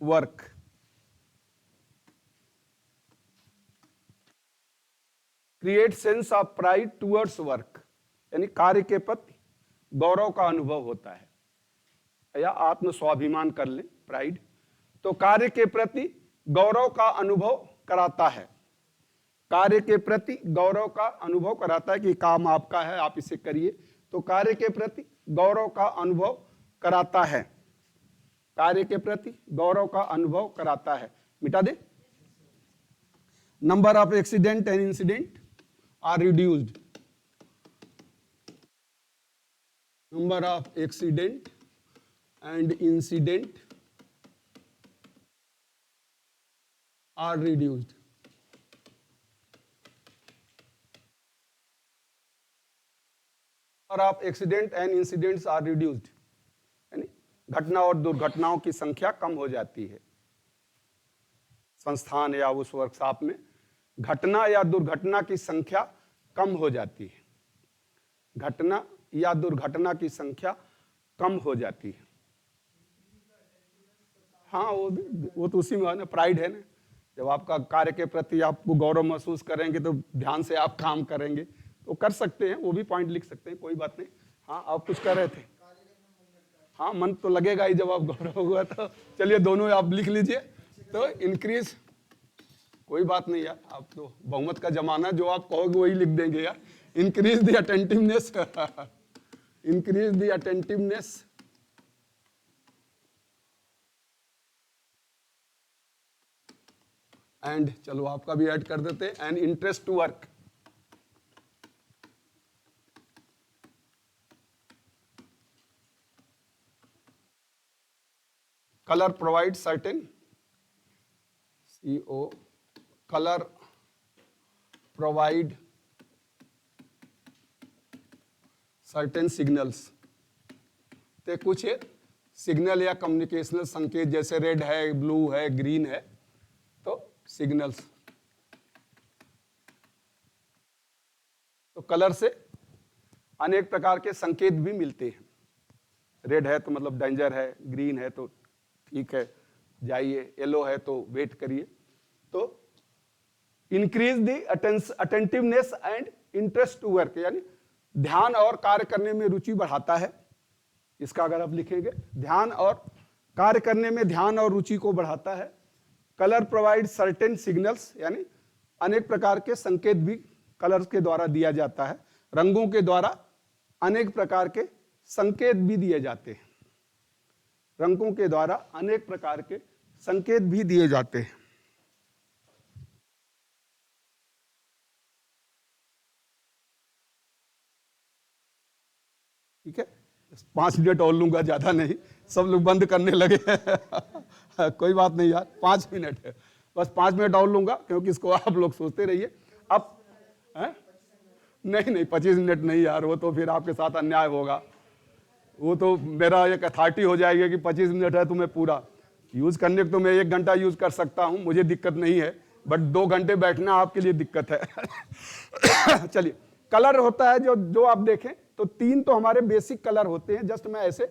work। Create sense of pride towards work, यानी कार्य के प्रति गौरव का अनुभव होता है या आत्म स्वाभिमान कर ले, प्राइड। तो कार्य के प्रति गौरव का अनुभव कराता है, कार्य के प्रति गौरव का अनुभव कराता है कि काम आपका है, आप इसे करिए। तो कार्य के प्रति गौरव का अनुभव कराता है, कार्य के प्रति गौरव का अनुभव कराता है। मिटा दे। Number of accident and incident are reduced, number of accident and incident are reduced. Number of accident and incidents are reduced, यानी घटना और दुर्घटनाओं की संख्या कम हो जाती है। संस्थान या उस वर्कशॉप में घटना या दुर्घटना की संख्या कम हो जाती है, घटना या दुर्घटना की संख्या कम हो जाती है। हाँ, वो तो उसी में है ना, प्राइड है ना। जब आपका कार्य के प्रति आपको गौरव महसूस करेंगे तो ध्यान से आप काम करेंगे, तो कर सकते हैं, वो भी पॉइंट लिख सकते हैं, कोई बात नहीं। हाँ, आप कुछ कर रहे थे। हाँ, मन तो लगेगा ही जब आप गौरव हुआ। तो चलिए दोनों आप लिख लीजिए। तो इंक्रीज, कोई बात नहीं यार, आप तो बहुमत का जमाना, जो आप कहोगे वही लिख देंगे यार। Increase the attentiveness, increase the attentiveness and, चलो आपका भी ऐड कर देते, and interest to work. Color provides certain color provide certain signals। तो कुछ सिग्नल या कम्युनिकेशनल संकेत, जैसे रेड है, ब्लू है, ग्रीन है, तो सिग्नल्स। तो कलर से अनेक प्रकार के संकेत भी मिलते हैं। रेड है तो मतलब डेंजर है, ग्रीन है तो ठीक है जाइए, येलो है तो वेट करिए। तो increase the attentiveness and interest to work, यानी ध्यान और कार्य करने में रुचि बढ़ाता है। इसका अगर आप लिखेंगे, ध्यान और कार्य करने में ध्यान और रुचि को बढ़ाता है। कलर प्रोवाइड सर्टेन सिग्नल्स, यानी अनेक प्रकार के संकेत भी कलर्स के द्वारा दिया जाता है। रंगों के द्वारा अनेक प्रकार के संकेत भी दिए जाते हैं, रंगों के द्वारा अनेक प्रकार के संकेत भी दिए जाते हैं। ठीक है, 5 मिनट और लूंगा, ज्यादा नहीं। सब लोग बंद करने लगे कोई बात नहीं यार, 5 मिनट है, बस 5 मिनट और लूंगा, क्योंकि इसको आप लोग सोचते रहिए। अब नहीं 25 मिनट नहीं यार, वो तो फिर आपके साथ अन्याय होगा। वो तो मेरा एक अथॉरिटी हो जाएगी कि 25 मिनट है तुम्हें पूरा यूज करने को। तो मैं 1 घंटा यूज कर सकता हूं, मुझे दिक्कत नहीं है, बट 2 घंटे बैठना आपके लिए दिक्कत है। चलिए, कलर होता है जो आप देखें तो 3 तो हमारे बेसिक कलर होते हैं। जस्ट मैं ऐसे,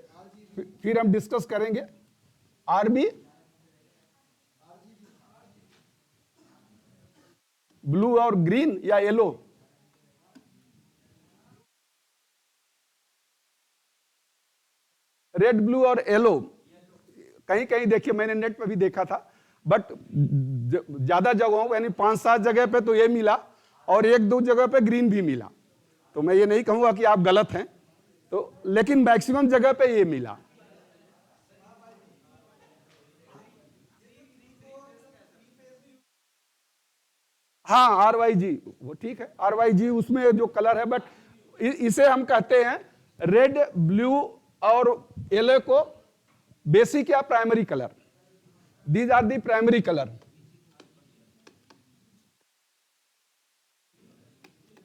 फिर हम डिस्कस करेंगे। आरबी, ब्लू और ग्रीन या येलो। रेड, ब्लू और येलो, कहीं कहीं देखिए, मैंने नेट पे भी देखा था, बट ज्यादा जगहों यानी 5-7 जगह पे तो ये मिला और 1-2 जगह पे ग्रीन भी मिला। तो मैं ये नहीं कहूंगा कि आप गलत हैं, तो लेकिन मैक्सिमम जगह पे ये मिला। हाँ, RYG वो ठीक है, RYG उसमें जो कलर है, बट इसे हम कहते हैं रेड, ब्लू और येलो को बेसिक या primary colour, these are the primary colour.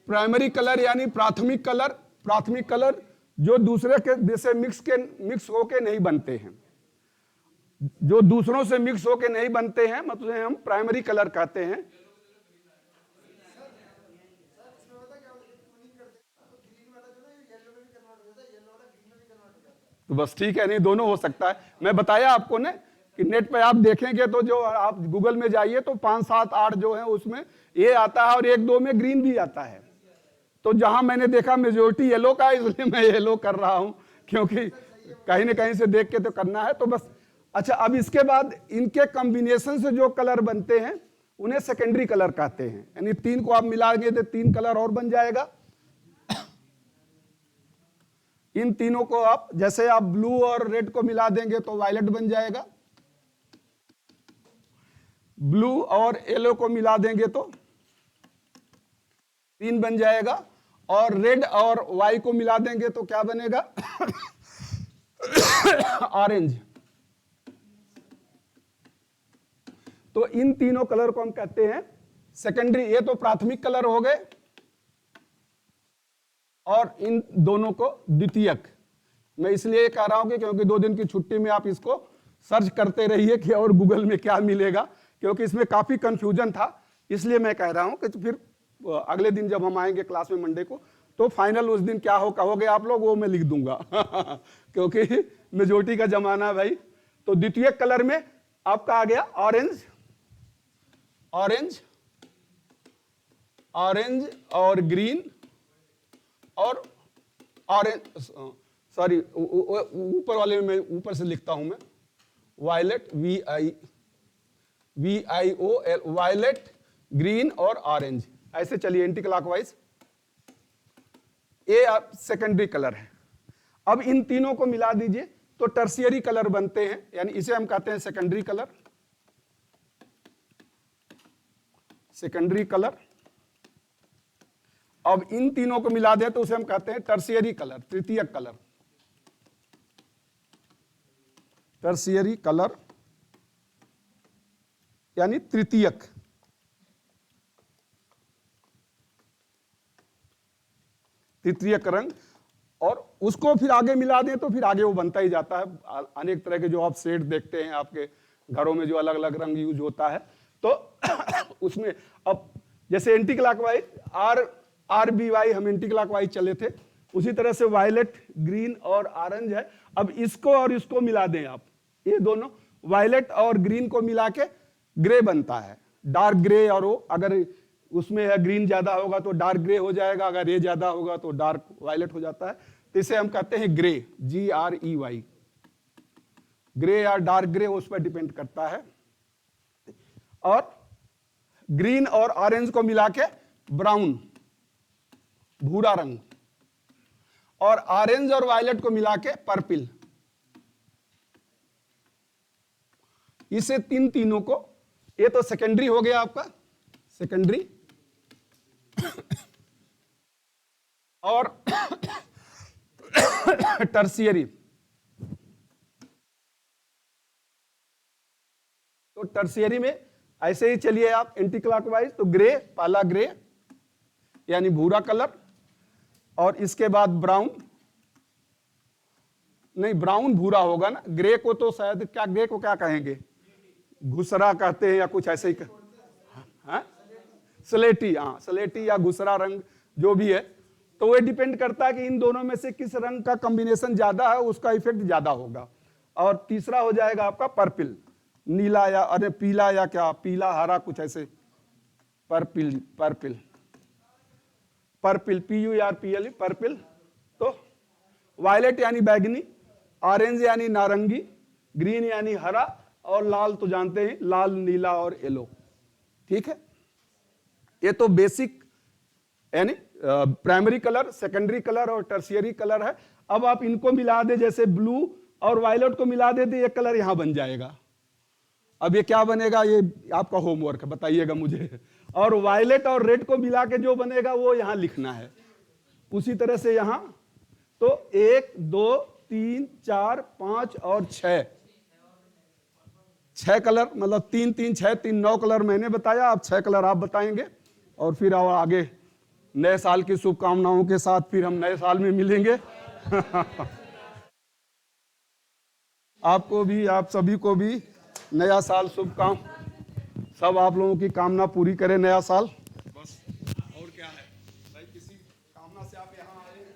Primary colour यानी प्राथमिक कलर, प्राथमिक कलर जो दूसरे के जैसे मिक्स होके नहीं बनते हैं, जो दूसरों से मिक्स होके नहीं बनते हैं, मतलब हम प्राइमरी कलर कहते हैं। तो बस ठीक है, नहीं दोनों हो सकता है। मैं बताया आपको ना कि नेट पे आप देखेंगे तो जो आप गूगल में जाइए तो 5, 7, 8 जो है उसमें ये आता है और 1, 2 में ग्रीन भी आता है। तो जहां मैंने देखा मेजोरिटी येलो का है, इसलिए मैं येलो कर रहा हूं, क्योंकि कहीं ना कहीं से देख के तो करना है। तो बस अच्छा, अब इसके बाद इनके कॉम्बिनेशन से जो कलर बनते हैं उन्हें सेकेंडरी कलर कहते हैं। यानी 3 को आप मिलाएंगे तो 3 कलर और बन जाएगा। इन तीनों को आप जैसे आप ब्लू और रेड को मिला देंगे तो वायलेट बन जाएगा, ब्लू और येलो को मिला देंगे तो ग्रीन बन जाएगा, और रेड और वाई को मिला देंगे तो क्या बनेगा? ऑरेंज। तो इन तीनों कलर को हम कहते हैं सेकेंडरी। ये तो प्राथमिक कलर हो गए, और इन दोनों को द्वितीयक। मैं इसलिए कह रहा हूं कि क्योंकि 2 दिन की छुट्टी में आप इसको सर्च करते रहिए कि और गूगल में क्या मिलेगा, क्योंकि इसमें काफी कंफ्यूजन था। इसलिए मैं कह रहा हूं कि फिर अगले दिन जब हम आएंगे क्लास में मंडे को, तो फाइनल उस दिन क्या हो कहोगे आप लोग, वो मैं लिख दूंगा क्योंकि मेजोरिटी का जमाना है भाई। तो द्वितीयक कलर में आपका आ गया ऑरेंज, ऑरेंज, ऑरेंज और ग्रीन और ऑरेंज, सॉरी ऊपर वाले में ऊपर से लिखता हूं मैं, वायलेट, VIOL, वायलेट, ग्रीन और ऑरेंज। ऐसे चलिए एंटी क्लॉकवाइज। ये आप सेकेंडरी कलर है। अब इन तीनों को मिला दीजिए तो टर्शियरी कलर बनते हैं, यानी इसे हम कहते हैं सेकेंडरी कलर, सेकेंडरी कलर। अब इन तीनों को मिला दें तो उसे हम कहते हैं टर्शियरी कलर, तृतीयक कलर, टर्शियरी कलर यानी तृतीयक। तृतीयक रंग, और उसको फिर आगे मिला दें तो फिर आगे वो बनता ही जाता है। अनेक तरह के जो आप शेड देखते हैं आपके घरों में, जो अलग अलग रंग यूज होता है, तो उसमें अब जैसे एंटी क्लॉकवाइज RBY हम एंटी क्लॉकवाइज चले थे, उसी तरह से वायलेट, ग्रीन और ऑरेंज है। अब इसको और इसको मिला दें आप, ये दोनों वायलेट और ग्रीन को मिला के ग्रे बनता है, डार्क ग्रे। और वो अगर उसमें है ग्रीन ज्यादा होगा तो डार्क ग्रे हो जाएगा, अगर ये ज्यादा होगा तो डार्क वायलेट हो जाता है। तो इसे हम कहते हैं ग्रे, GREY, ग्रे या डार्क ग्रे, उस पर डिपेंड करता है। और ग्रीन और ऑरेंज को मिला के ब्राउन, भूरा रंग, और ऑरेंज और वायलेट को मिला के पर्पल। इसे तीनों को, ये तो सेकेंडरी हो गया आपका, सेकेंडरी। और टर्शियरी, तो टर्शियरी में ऐसे ही चलिए आप एंटी क्लॉकवाइज। तो ग्रे, पहला ग्रे यानी भूरा कलर, और इसके बाद ब्राउन, नहीं ब्राउन भूरा होगा ना, ग्रे को तो शायद क्या, ग्रे को क्या कहेंगे, घुसरा कहते हैं या कुछ ऐसे ही, हाँ स्लेटी, हाँ स्लेटी या घुसरा रंग जो भी है। तो वो डिपेंड करता है कि इन दोनों में से किस रंग का कॉम्बिनेशन ज्यादा है, उसका इफेक्ट ज्यादा होगा। और तीसरा हो जाएगा आपका पर्पल, नीला या अरे पीला या क्या, पीला हरा कुछ ऐसे, purple, purple, purple, PURPL, purple. तो वायलेट यानी बैगनी, ऑरेंज यानी नारंगी, ग्रीन यानी हरा, और लाल तो जानते हैं, लाल, नीला और येलो। ठीक है, ये तो बेसिक यानी प्राइमरी कलर, सेकेंडरी कलर और टर्शियरी कलर है। अब आप इनको मिला दे, जैसे ब्लू और वायलेट को मिला दे तो ये कलर यहां बन जाएगा। अब ये क्या बनेगा, ये आपका होमवर्क है, बताइएगा मुझे। और वायलेट और रेड को मिला के जो बनेगा वो यहां लिखना है। उसी तरह से यहां तो 1 2 3 4 5 और 6 कलर, मतलब 3 3 6 3 9 कलर मैंने बताया, अब 6 कलर आप बताएंगे। और फिर आगे नए साल की शुभकामनाओं के साथ फिर हम नए साल में मिलेंगे। आपको भी, आप सभी को भी नया साल सब आप लोगों की कामना पूरी करे नया साल। बस और क्या है भाई, किसी कामना से आप यहाँ आए हैं?